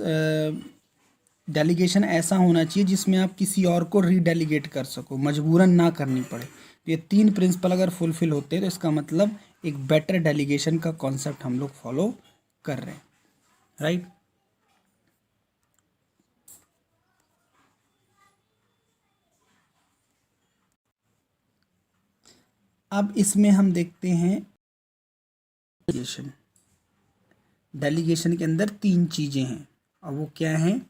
डेलीगेशन ऐसा होना चाहिए जिसमें आप किसी और को रीडेलीगेट कर सको, मजबूरन ना करनी पड़े। तो ये 3 प्रिंसिपल अगर फुलफिल होते हैं तो इसका मतलब एक बेटर डेलीगेशन का कॉन्सेप्ट हम लोग फॉलो कर रहे हैं, राइट। अब इसमें हम देखते हैं डेलीगेशन। डेलीगेशन के अंदर 3 चीज़ें हैं, और वो क्या हैं,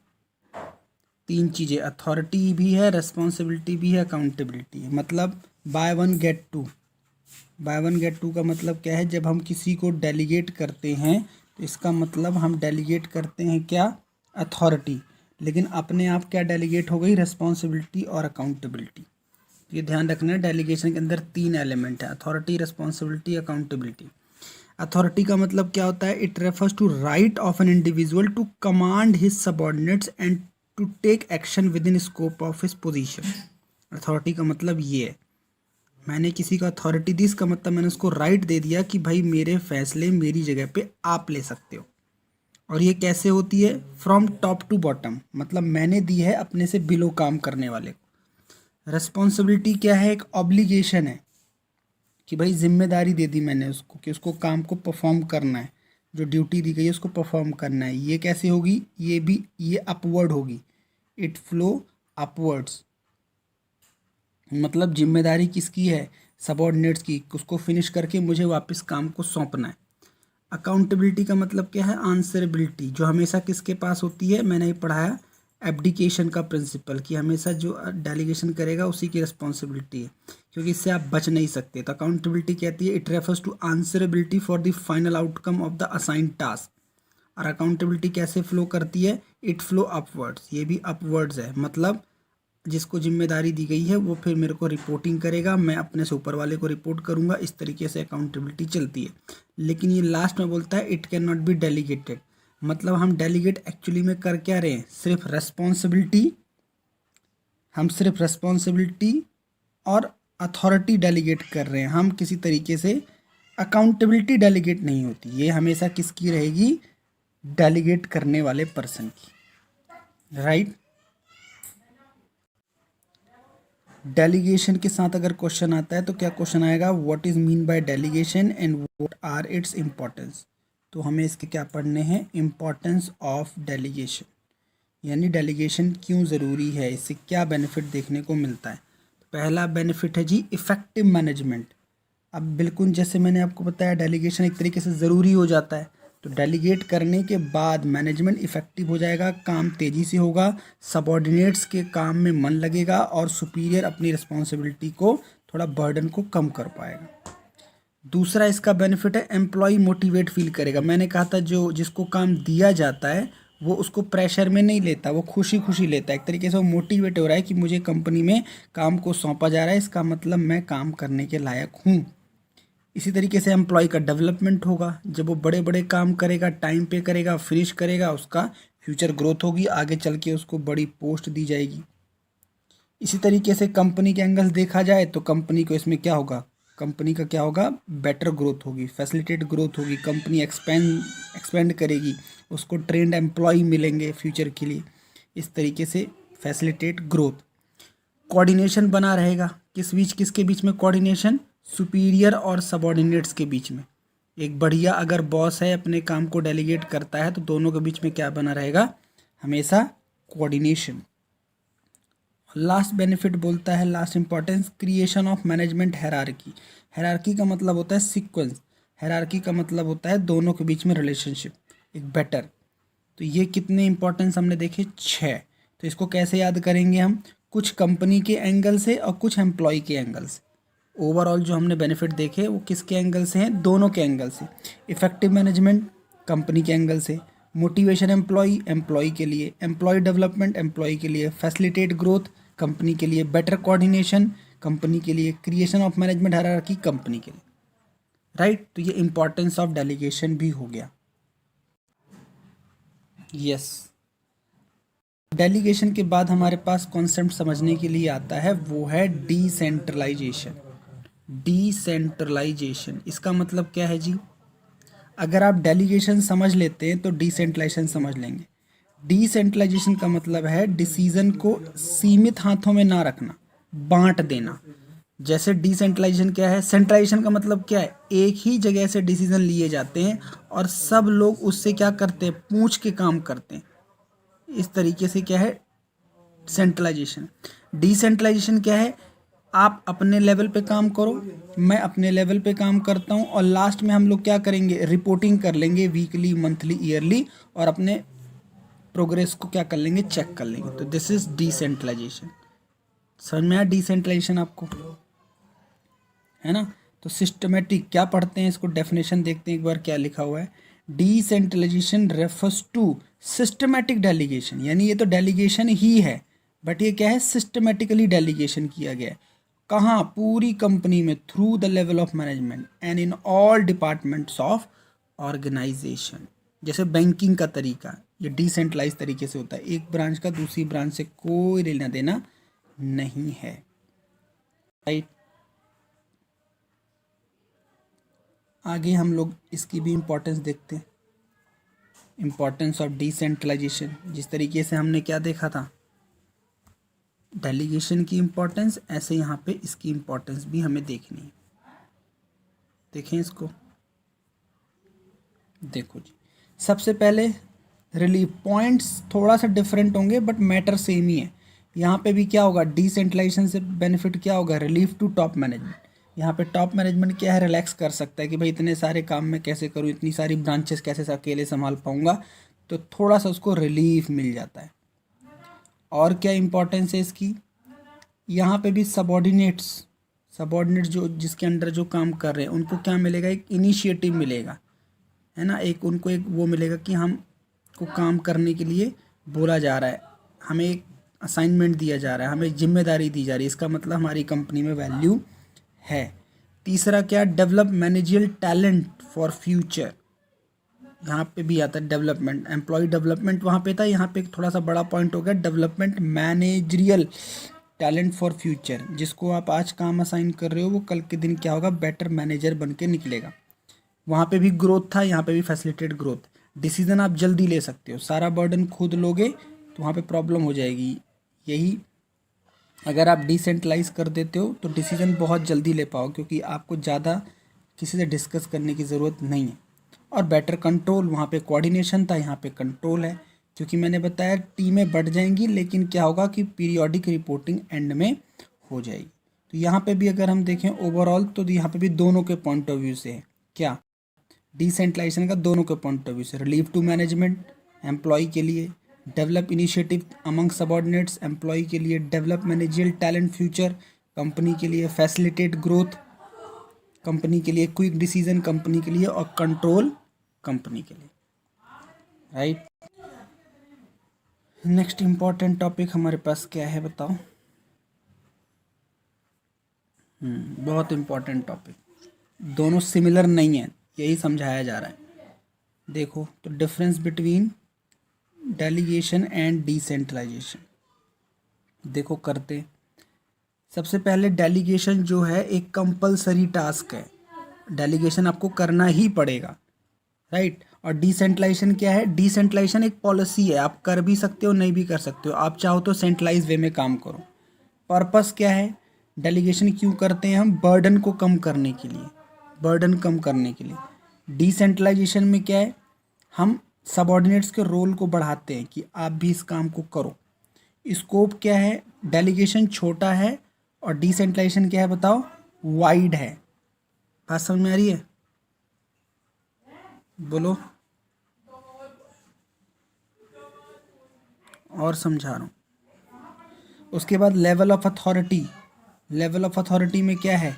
3 चीज़ें, अथॉरिटी भी है, रिस्पॉन्सिबिलिटी भी है, अकाउंटेबिलिटी है। मतलब buy one get two. Buy one get two का मतलब क्या है, जब हम किसी को डेलीगेट करते हैं तो इसका मतलब हम डेलीगेट करते हैं क्या, अथॉरिटी, लेकिन अपने आप क्या डेलीगेट हो गई, रिस्पॉन्सिबिलिटी और अकाउंटेबिलिटी। ये ध्यान रखना है, डेलीगेशन के अंदर 3 एलिमेंट है, अथॉरिटी, रिस्पॉन्सिबिलिटी, अकाउंटेबिलिटी। अथॉरिटी का मतलब क्या होता है, it refers to right of an individual to command his subordinates and to take action within scope of his position. Authority का मतलब ये है, मैंने किसी को अथॉरिटी दी, इसका मतलब मैंने उसको राइट दे दिया कि भाई मेरे फैसले मेरी जगह पे आप ले सकते हो। और ये कैसे होती है, फ्रॉम टॉप टू बॉटम, मतलब मैंने दी है अपने से बिलो काम करने वाले को। रिस्पॉन्सिबिलिटी क्या है, एक ऑब्लिगेशन है कि भाई जिम्मेदारी दे दी मैंने उसको कि उसको काम को परफॉर्म करना है, जो ड्यूटी दी गई है उसको परफॉर्म करना है। ये कैसे होगी, ये भी ये अपवर्ड होगी, इट फ्लो अपवर्ड्स। मतलब जिम्मेदारी किसकी है, सबऑर्डिनेट्स की, उसको फिनिश करके मुझे वापस काम को सौंपना है। अकाउंटेबिलिटी का मतलब क्या है, आंसरेबिलिटी, जो हमेशा किसके पास होती है, मैंने ये पढ़ाया एब्डिकेशन का प्रिंसिपल, कि हमेशा जो डेलीगेशन करेगा उसी की रिस्पॉन्सिबिलिटी है, क्योंकि इससे आप बच नहीं सकते। तो अकाउंटेबिलिटी कहती है it refers to answerability for the final outcome of the assigned task. और अकाउंटेबिलिटी कैसे फ्लो करती है, इट फ्लो अपवर्ड्स, ये भी अपवर्ड्स है। मतलब जिसको जिम्मेदारी दी गई है वो फिर मेरे को रिपोर्टिंग करेगा, मैं अपने से ऊपर वाले को रिपोर्ट करूंगा, इस तरीके से अकाउंटेबिलिटी चलती है। लेकिन ये लास्ट में बोलता है it can not be delegated. मतलब हम डेलीगेट एक्चुअली में कर क्या रहे हैं, सिर्फ रेस्पॉन्सिबिलिटी, हम सिर्फ रेस्पॉन्सिबिलिटी और अथॉरिटी डेलीगेट कर रहे हैं, हम किसी तरीके से अकाउंटेबिलिटी डेलीगेट नहीं होती। ये हमेशा किसकी रहेगी, डेलीगेट करने वाले पर्सन की, राइट। डेलीगेशन के साथ अगर क्वेश्चन आता है तो क्या क्वेश्चन आएगा, what is mean by delegation and what are its importance. तो हमें इसके क्या पढ़ने हैं, इम्पोर्टेंस ऑफ डेलीगेशन, यानी डेलीगेशन क्यों ज़रूरी है, इससे क्या बेनिफिट देखने को मिलता है। पहला बेनिफिट है जी इफ़ेक्टिव मैनेजमेंट। अब बिल्कुल जैसे मैंने आपको बताया डेलीगेशन एक तरीके से ज़रूरी हो जाता है, तो डेलीगेट करने के बाद मैनेजमेंट इफ़ेक्टिव हो जाएगा, काम तेज़ी से होगा, सबॉर्डिनेट्स के काम में मन लगेगा और सुपीरियर अपनी रिस्पॉन्सिबिलिटी को थोड़ा बर्डन को कम कर पाएगा। दूसरा इसका बेनिफिट है एम्प्लॉय मोटिवेट फील करेगा। मैंने कहा था जो जिसको काम दिया जाता है वो उसको प्रेशर में नहीं लेता, वो खुशी खुशी लेता है, एक तरीके से वो मोटिवेट हो रहा है कि मुझे कंपनी में काम को सौंपा जा रहा है, इसका मतलब मैं काम करने के लायक हूँ। इसी तरीके से एम्प्लॉय का डेवलपमेंट होगा, जब वो बड़े बड़े काम करेगा, टाइम पे करेगा, फिनिश करेगा, उसका फ्यूचर ग्रोथ होगी, आगे चल के उसको बड़ी पोस्ट दी जाएगी। इसी तरीके से कंपनी के एंगल देखा जाए तो कंपनी को इसमें क्या होगा, कंपनी का क्या होगा, बेटर ग्रोथ होगी, फैसिलिटेट ग्रोथ होगी, कंपनी एक्सपेंड करेगी, उसको ट्रेंड एम्प्लॉय मिलेंगे फ्यूचर के लिए। इस तरीके से फैसिलिटेट ग्रोथ। कोऑर्डिनेशन बना रहेगा, किसके बीच में कोऑर्डिनेशन, सुपीरियर और सबॉर्डिनेट्स के बीच में। एक बढ़िया अगर बॉस है अपने काम को डेलीगेट करता है तो दोनों के बीच में क्या बना रहेगा, हमेशा कोऑर्डिनेशन। लास्ट बेनिफिट बोलता है, last importance, creation of management hierarchy. Hierarchy का मतलब होता है सीक्वेंस, हायरार्की का मतलब होता है दोनों के बीच में रिलेशनशिप एक बेटर। तो ये कितने इंपॉर्टेंस हमने देखे, 6। तो इसको कैसे याद करेंगे हम, कुछ कंपनी के एंगल से और कुछ एम्प्लॉय के एंगल से। ओवरऑल जो हमने बेनिफिट देखे वो किसके एंगल से हैं, दोनों के एंगल से। इफेक्टिव मैनेजमेंट कंपनी के एंगल से, मोटिवेशन एम्प्लॉय के लिए, एम्प्लॉय डेवलपमेंट एम्प्लॉय के लिए, फैसिलिटेट ग्रोथ कंपनी के लिए, बेटर कोऑर्डिनेशन कंपनी के लिए, creation of management hierarchy company के लिए। राइट, तो ये इंपॉर्टेंस ऑफ डेलीगेशन भी हो गया। यस, डेलीगेशन के बाद हमारे पास कॉन्सेप्ट समझने के लिए आता है, वो है डिसेंट्रलाइजेशन। डिसेंट्रलाइजेशन इसका मतलब क्या है जी, अगर आप डेलीगेशन समझ लेते हैं तो डिसेंट्रलाइजेशन समझ लेंगे। डिसेंट्रलाइजेशन का मतलब है डिसीजन को सीमित हाथों में ना रखना, बांट देना। जैसे डिसेंट्रलाइजेशन क्या है, सेंट्रलाइजेशन का मतलब क्या है, एक ही जगह से डिसीजन लिए जाते हैं और सब लोग उससे क्या करते हैं, पूछ के काम करते हैं। इस तरीके से क्या है सेंट्रलाइजेशन। डिसेंट्रलाइजेशन क्या है, आप अपने लेवल पे काम करो, मैं अपने लेवल पे काम करता हूँ और लास्ट में हम लोग क्या करेंगे, रिपोर्टिंग कर लेंगे वीकली, मंथली, ईयरली, और अपने प्रोग्रेस को क्या कर लेंगे, चेक कर लेंगे। तो दिस इज डिसेंट्रलाइजेशन। समझ में आया डिसेंट्रलाइजेशन आपको, है ना। तो सिस्टमेटिक क्या पढ़ते हैं, इसको डेफिनेशन देखते हैं एक बार क्या लिखा हुआ है। Decentralisation refers to systematic delegation, यानी ये तो डेलीगेशन ही है बट ये क्या है, सिस्टमेटिकली डेलीगेशन किया गया है। कहाँ, पूरी कंपनी में, through the level of management and in all departments of organisation. जैसे बैंकिंग का तरीका, ये डिसेंट्रलाइज तरीके से होता है, एक ब्रांच का दूसरी ब्रांच से कोई लेना देना नहीं है। राइट, आगे हम लोग इसकी भी इम्पोर्टेंस देखते हैं, इम्पोर्टेंस ऑफ डिसेंट्रलाइजेशन। जिस तरीके से हमने क्या देखा था, डेलीगेशन की इम्पोर्टेंस, ऐसे यहाँ पे इसकी इम्पोर्टेंस भी हमें देखनी है। देखें इसको, देखो जी, सबसे पहले रिलीफ पॉइंट्स थोड़ा सा डिफरेंट होंगे बट मैटर सेम ही है। यहाँ पे भी क्या होगा, डिसेंट्रलाइजेशन से बेनिफिट क्या होगा, रिलीफ टू टॉप मैनेजमेंट। यहाँ पे टॉप मैनेजमेंट क्या है, रिलैक्स कर सकता है कि भाई इतने सारे काम मैं कैसे करूँ, इतनी सारी ब्रांचेस कैसे अकेले संभाल पाऊँगा, तो थोड़ा सा उसको रिलीफ मिल जाता है। और क्या इंपॉर्टेंस है इसकी, यहाँ पे भी सबॉर्डिनेट्स जो जिसके अंडर जो काम कर रहे हैं उनको क्या मिलेगा, एक इनिशिएटिव मिलेगा, है ना, एक उनको एक वो मिलेगा कि हम को काम करने के लिए बोला जा रहा है, हमें एक असाइनमेंट दिया जा रहा है, हमें जिम्मेदारी दी जा रही है, इसका मतलब हमारी कंपनी में वैल्यू है। तीसरा क्या, develop managerial talent for future. यहाँ पे भी आता है डेवलपमेंट, एम्प्लॉय डेवलपमेंट वहाँ पे था, यहाँ पे थोड़ा सा बड़ा पॉइंट हो गया, development managerial talent for future. जिसको आप आज काम असाइन कर रहे हो वो कल के दिन क्या होगा, बेटर मैनेजर बन के निकलेगा। वहाँ पे भी ग्रोथ था, यहाँ पे भी फैसिलिटेट ग्रोथ। डिसीजन आप जल्दी ले सकते हो, सारा बर्डन खुद लोगे तो वहाँ पे प्रॉब्लम हो जाएगी। यही अगर आप डिसेंट्रलाइज कर देते हो तो डिसीजन बहुत जल्दी ले पाओ, क्योंकि आपको ज़्यादा किसी से डिस्कस करने की ज़रूरत नहीं है। और बेटर कंट्रोल, वहाँ पे कोऑर्डिनेशन था, यहाँ पे कंट्रोल है, क्योंकि मैंने बताया टीमें बढ़ जाएंगी, लेकिन क्या होगा कि पीरियोडिक रिपोर्टिंग एंड में हो जाएगी। तो यहाँ पे भी अगर हम देखें ओवरऑल, तो यहाँ पे भी दोनों के पॉइंट ऑफ व्यू से है, क्या डिसेंट्रलाइजेशन का दोनों के पॉइंट ऑफ व्यू से। रिलीफ टू मैनेजमेंट एम्प्लॉय के लिए, develop initiative among subordinates employ के लिए, develop managerial talent future company के लिए, फैसिलिटेट ग्रोथ कंपनी के लिए, क्विक डिसीजन कंपनी के लिए, और कंट्रोल कंपनी के लिए, राइट। नेक्स्ट इंपॉर्टेंट टॉपिक हमारे पास क्या है बताओ। बहुत इंपॉर्टेंट टॉपिक, दोनों सिमिलर नहीं है, यही समझाया जा रहा है। देखो तो difference between delegation and decentralisation देखो करते। सबसे पहले डेलीगेशन जो है एक कंपलसरी टास्क है, डेलीगेशन आपको करना ही पड़ेगा, राइट। और डिसेंट्रलाइजेशन क्या है? डिसेंट्रलाइजेशन एक पॉलिसी है, आप कर भी सकते हो नहीं भी कर सकते हो, आप चाहो तो सेंट्रलाइज वे में काम करो। पर्पस क्या है? डेलीगेशन क्यों करते हैं हम? बर्डन को कम करने के लिए, बर्डन कम करने के लिए। डिसेंट्रलाइजेशन में क्या है? हम सबऑर्डिनेट्स के रोल को बढ़ाते हैं कि आप भी इस काम को करो। स्कोप क्या है? डेलीगेशन छोटा है और डिसेंट्रलाइजेशन क्या है बताओ? वाइड है। बात समझ में आ रही है? बोलो, और समझा रहा हूँ। उसके बाद level of authority, level of authority में क्या है?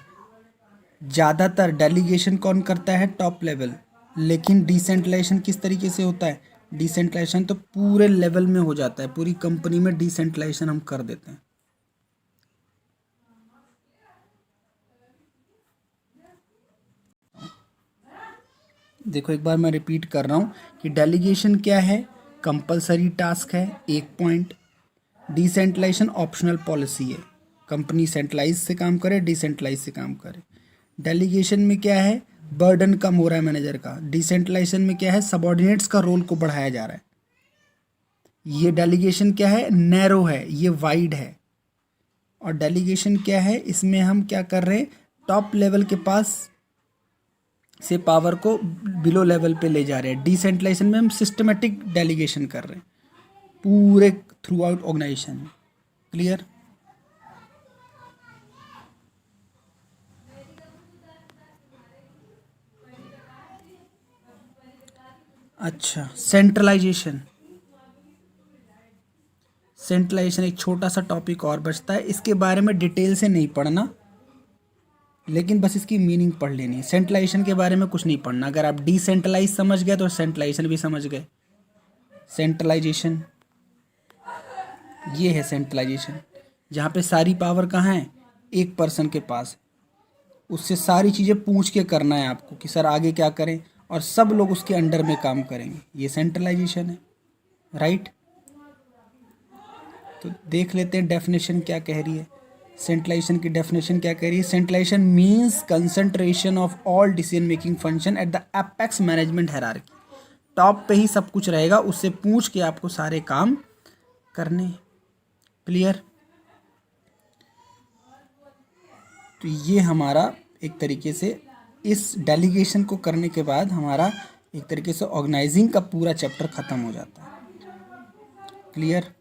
ज़्यादातर डेलीगेशन कौन करता है? Top level. लेकिन डिसेंट्रलाइजेशन किस तरीके से होता है? डिसेंट्रलाइजेशन तो पूरे लेवल में हो जाता है, पूरी कंपनी में डिसेंट्रलाइजेशन हम कर देते हैं। देखो एक बार मैं रिपीट कर रहा हूँ कि डेलीगेशन क्या है? कंपलसरी टास्क है, एक पॉइंट। डिसेंट्रलाइजेशन ऑप्शनल पॉलिसी है, कंपनी सेंट्रलाइज से काम करे, डिसेंट्रलाइज से काम करे। डेलीगेशन में क्या है? बर्डन कम हो रहा है मैनेजर का। डिसेंट्रलाइजेशन में क्या है? सबऑर्डिनेट्स का रोल को बढ़ाया जा रहा है। ये डेलीगेशन क्या है? नैरो है, ये वाइड है। और डेलीगेशन क्या है? इसमें हम क्या कर रहे हैं? टॉप लेवल के पास से पावर को बिलो लेवल पे ले जा रहे हैं। डिसेंट्रलाइजेशन में हम सिस्टमेटिक डेलीगेशन कर रहे हैं पूरे थ्रू आउट ऑर्गेनाइजेशन। क्लियर? अच्छा, सेंट्रलाइजेशन। सेंट्रलाइजेशन एक छोटा सा टॉपिक और बचता है, इसके बारे में डिटेल से नहीं पढ़ना, लेकिन बस इसकी मीनिंग पढ़ लेनी है। सेंट्रलाइजेशन के बारे में कुछ नहीं पढ़ना। अगर आप डिसेंट्रलाइज समझ गए तो सेंट्रलाइजेशन भी समझ गए। सेंट्रलाइजेशन ये है सेंट्रलाइजेशन, जहाँ पे सारी पावर कहाँ है? एक पर्सन के पास। उससे सारी चीज़ें पूछ के करना है आपको कि सर आगे क्या करें, और सब लोग उसके अंडर में काम करेंगे। ये सेंट्रलाइजेशन है, राइट। तो देख लेते हैं डेफिनेशन क्या कह रही है। सेंट्रलाइजेशन की डेफिनेशन क्या कह रही है? Centralisation means concentration of all decision making function at the apex management hierarchy. Top पे ही सब कुछ रहेगा, उससे पूछ के आपको सारे काम करने। क्लियर? तो ये हमारा एक तरीके से इस डेलीगेशन को करने के बाद हमारा एक तरीके से ऑर्गेनाइजिंग का पूरा चैप्टर खत्म हो जाता है। क्लियर?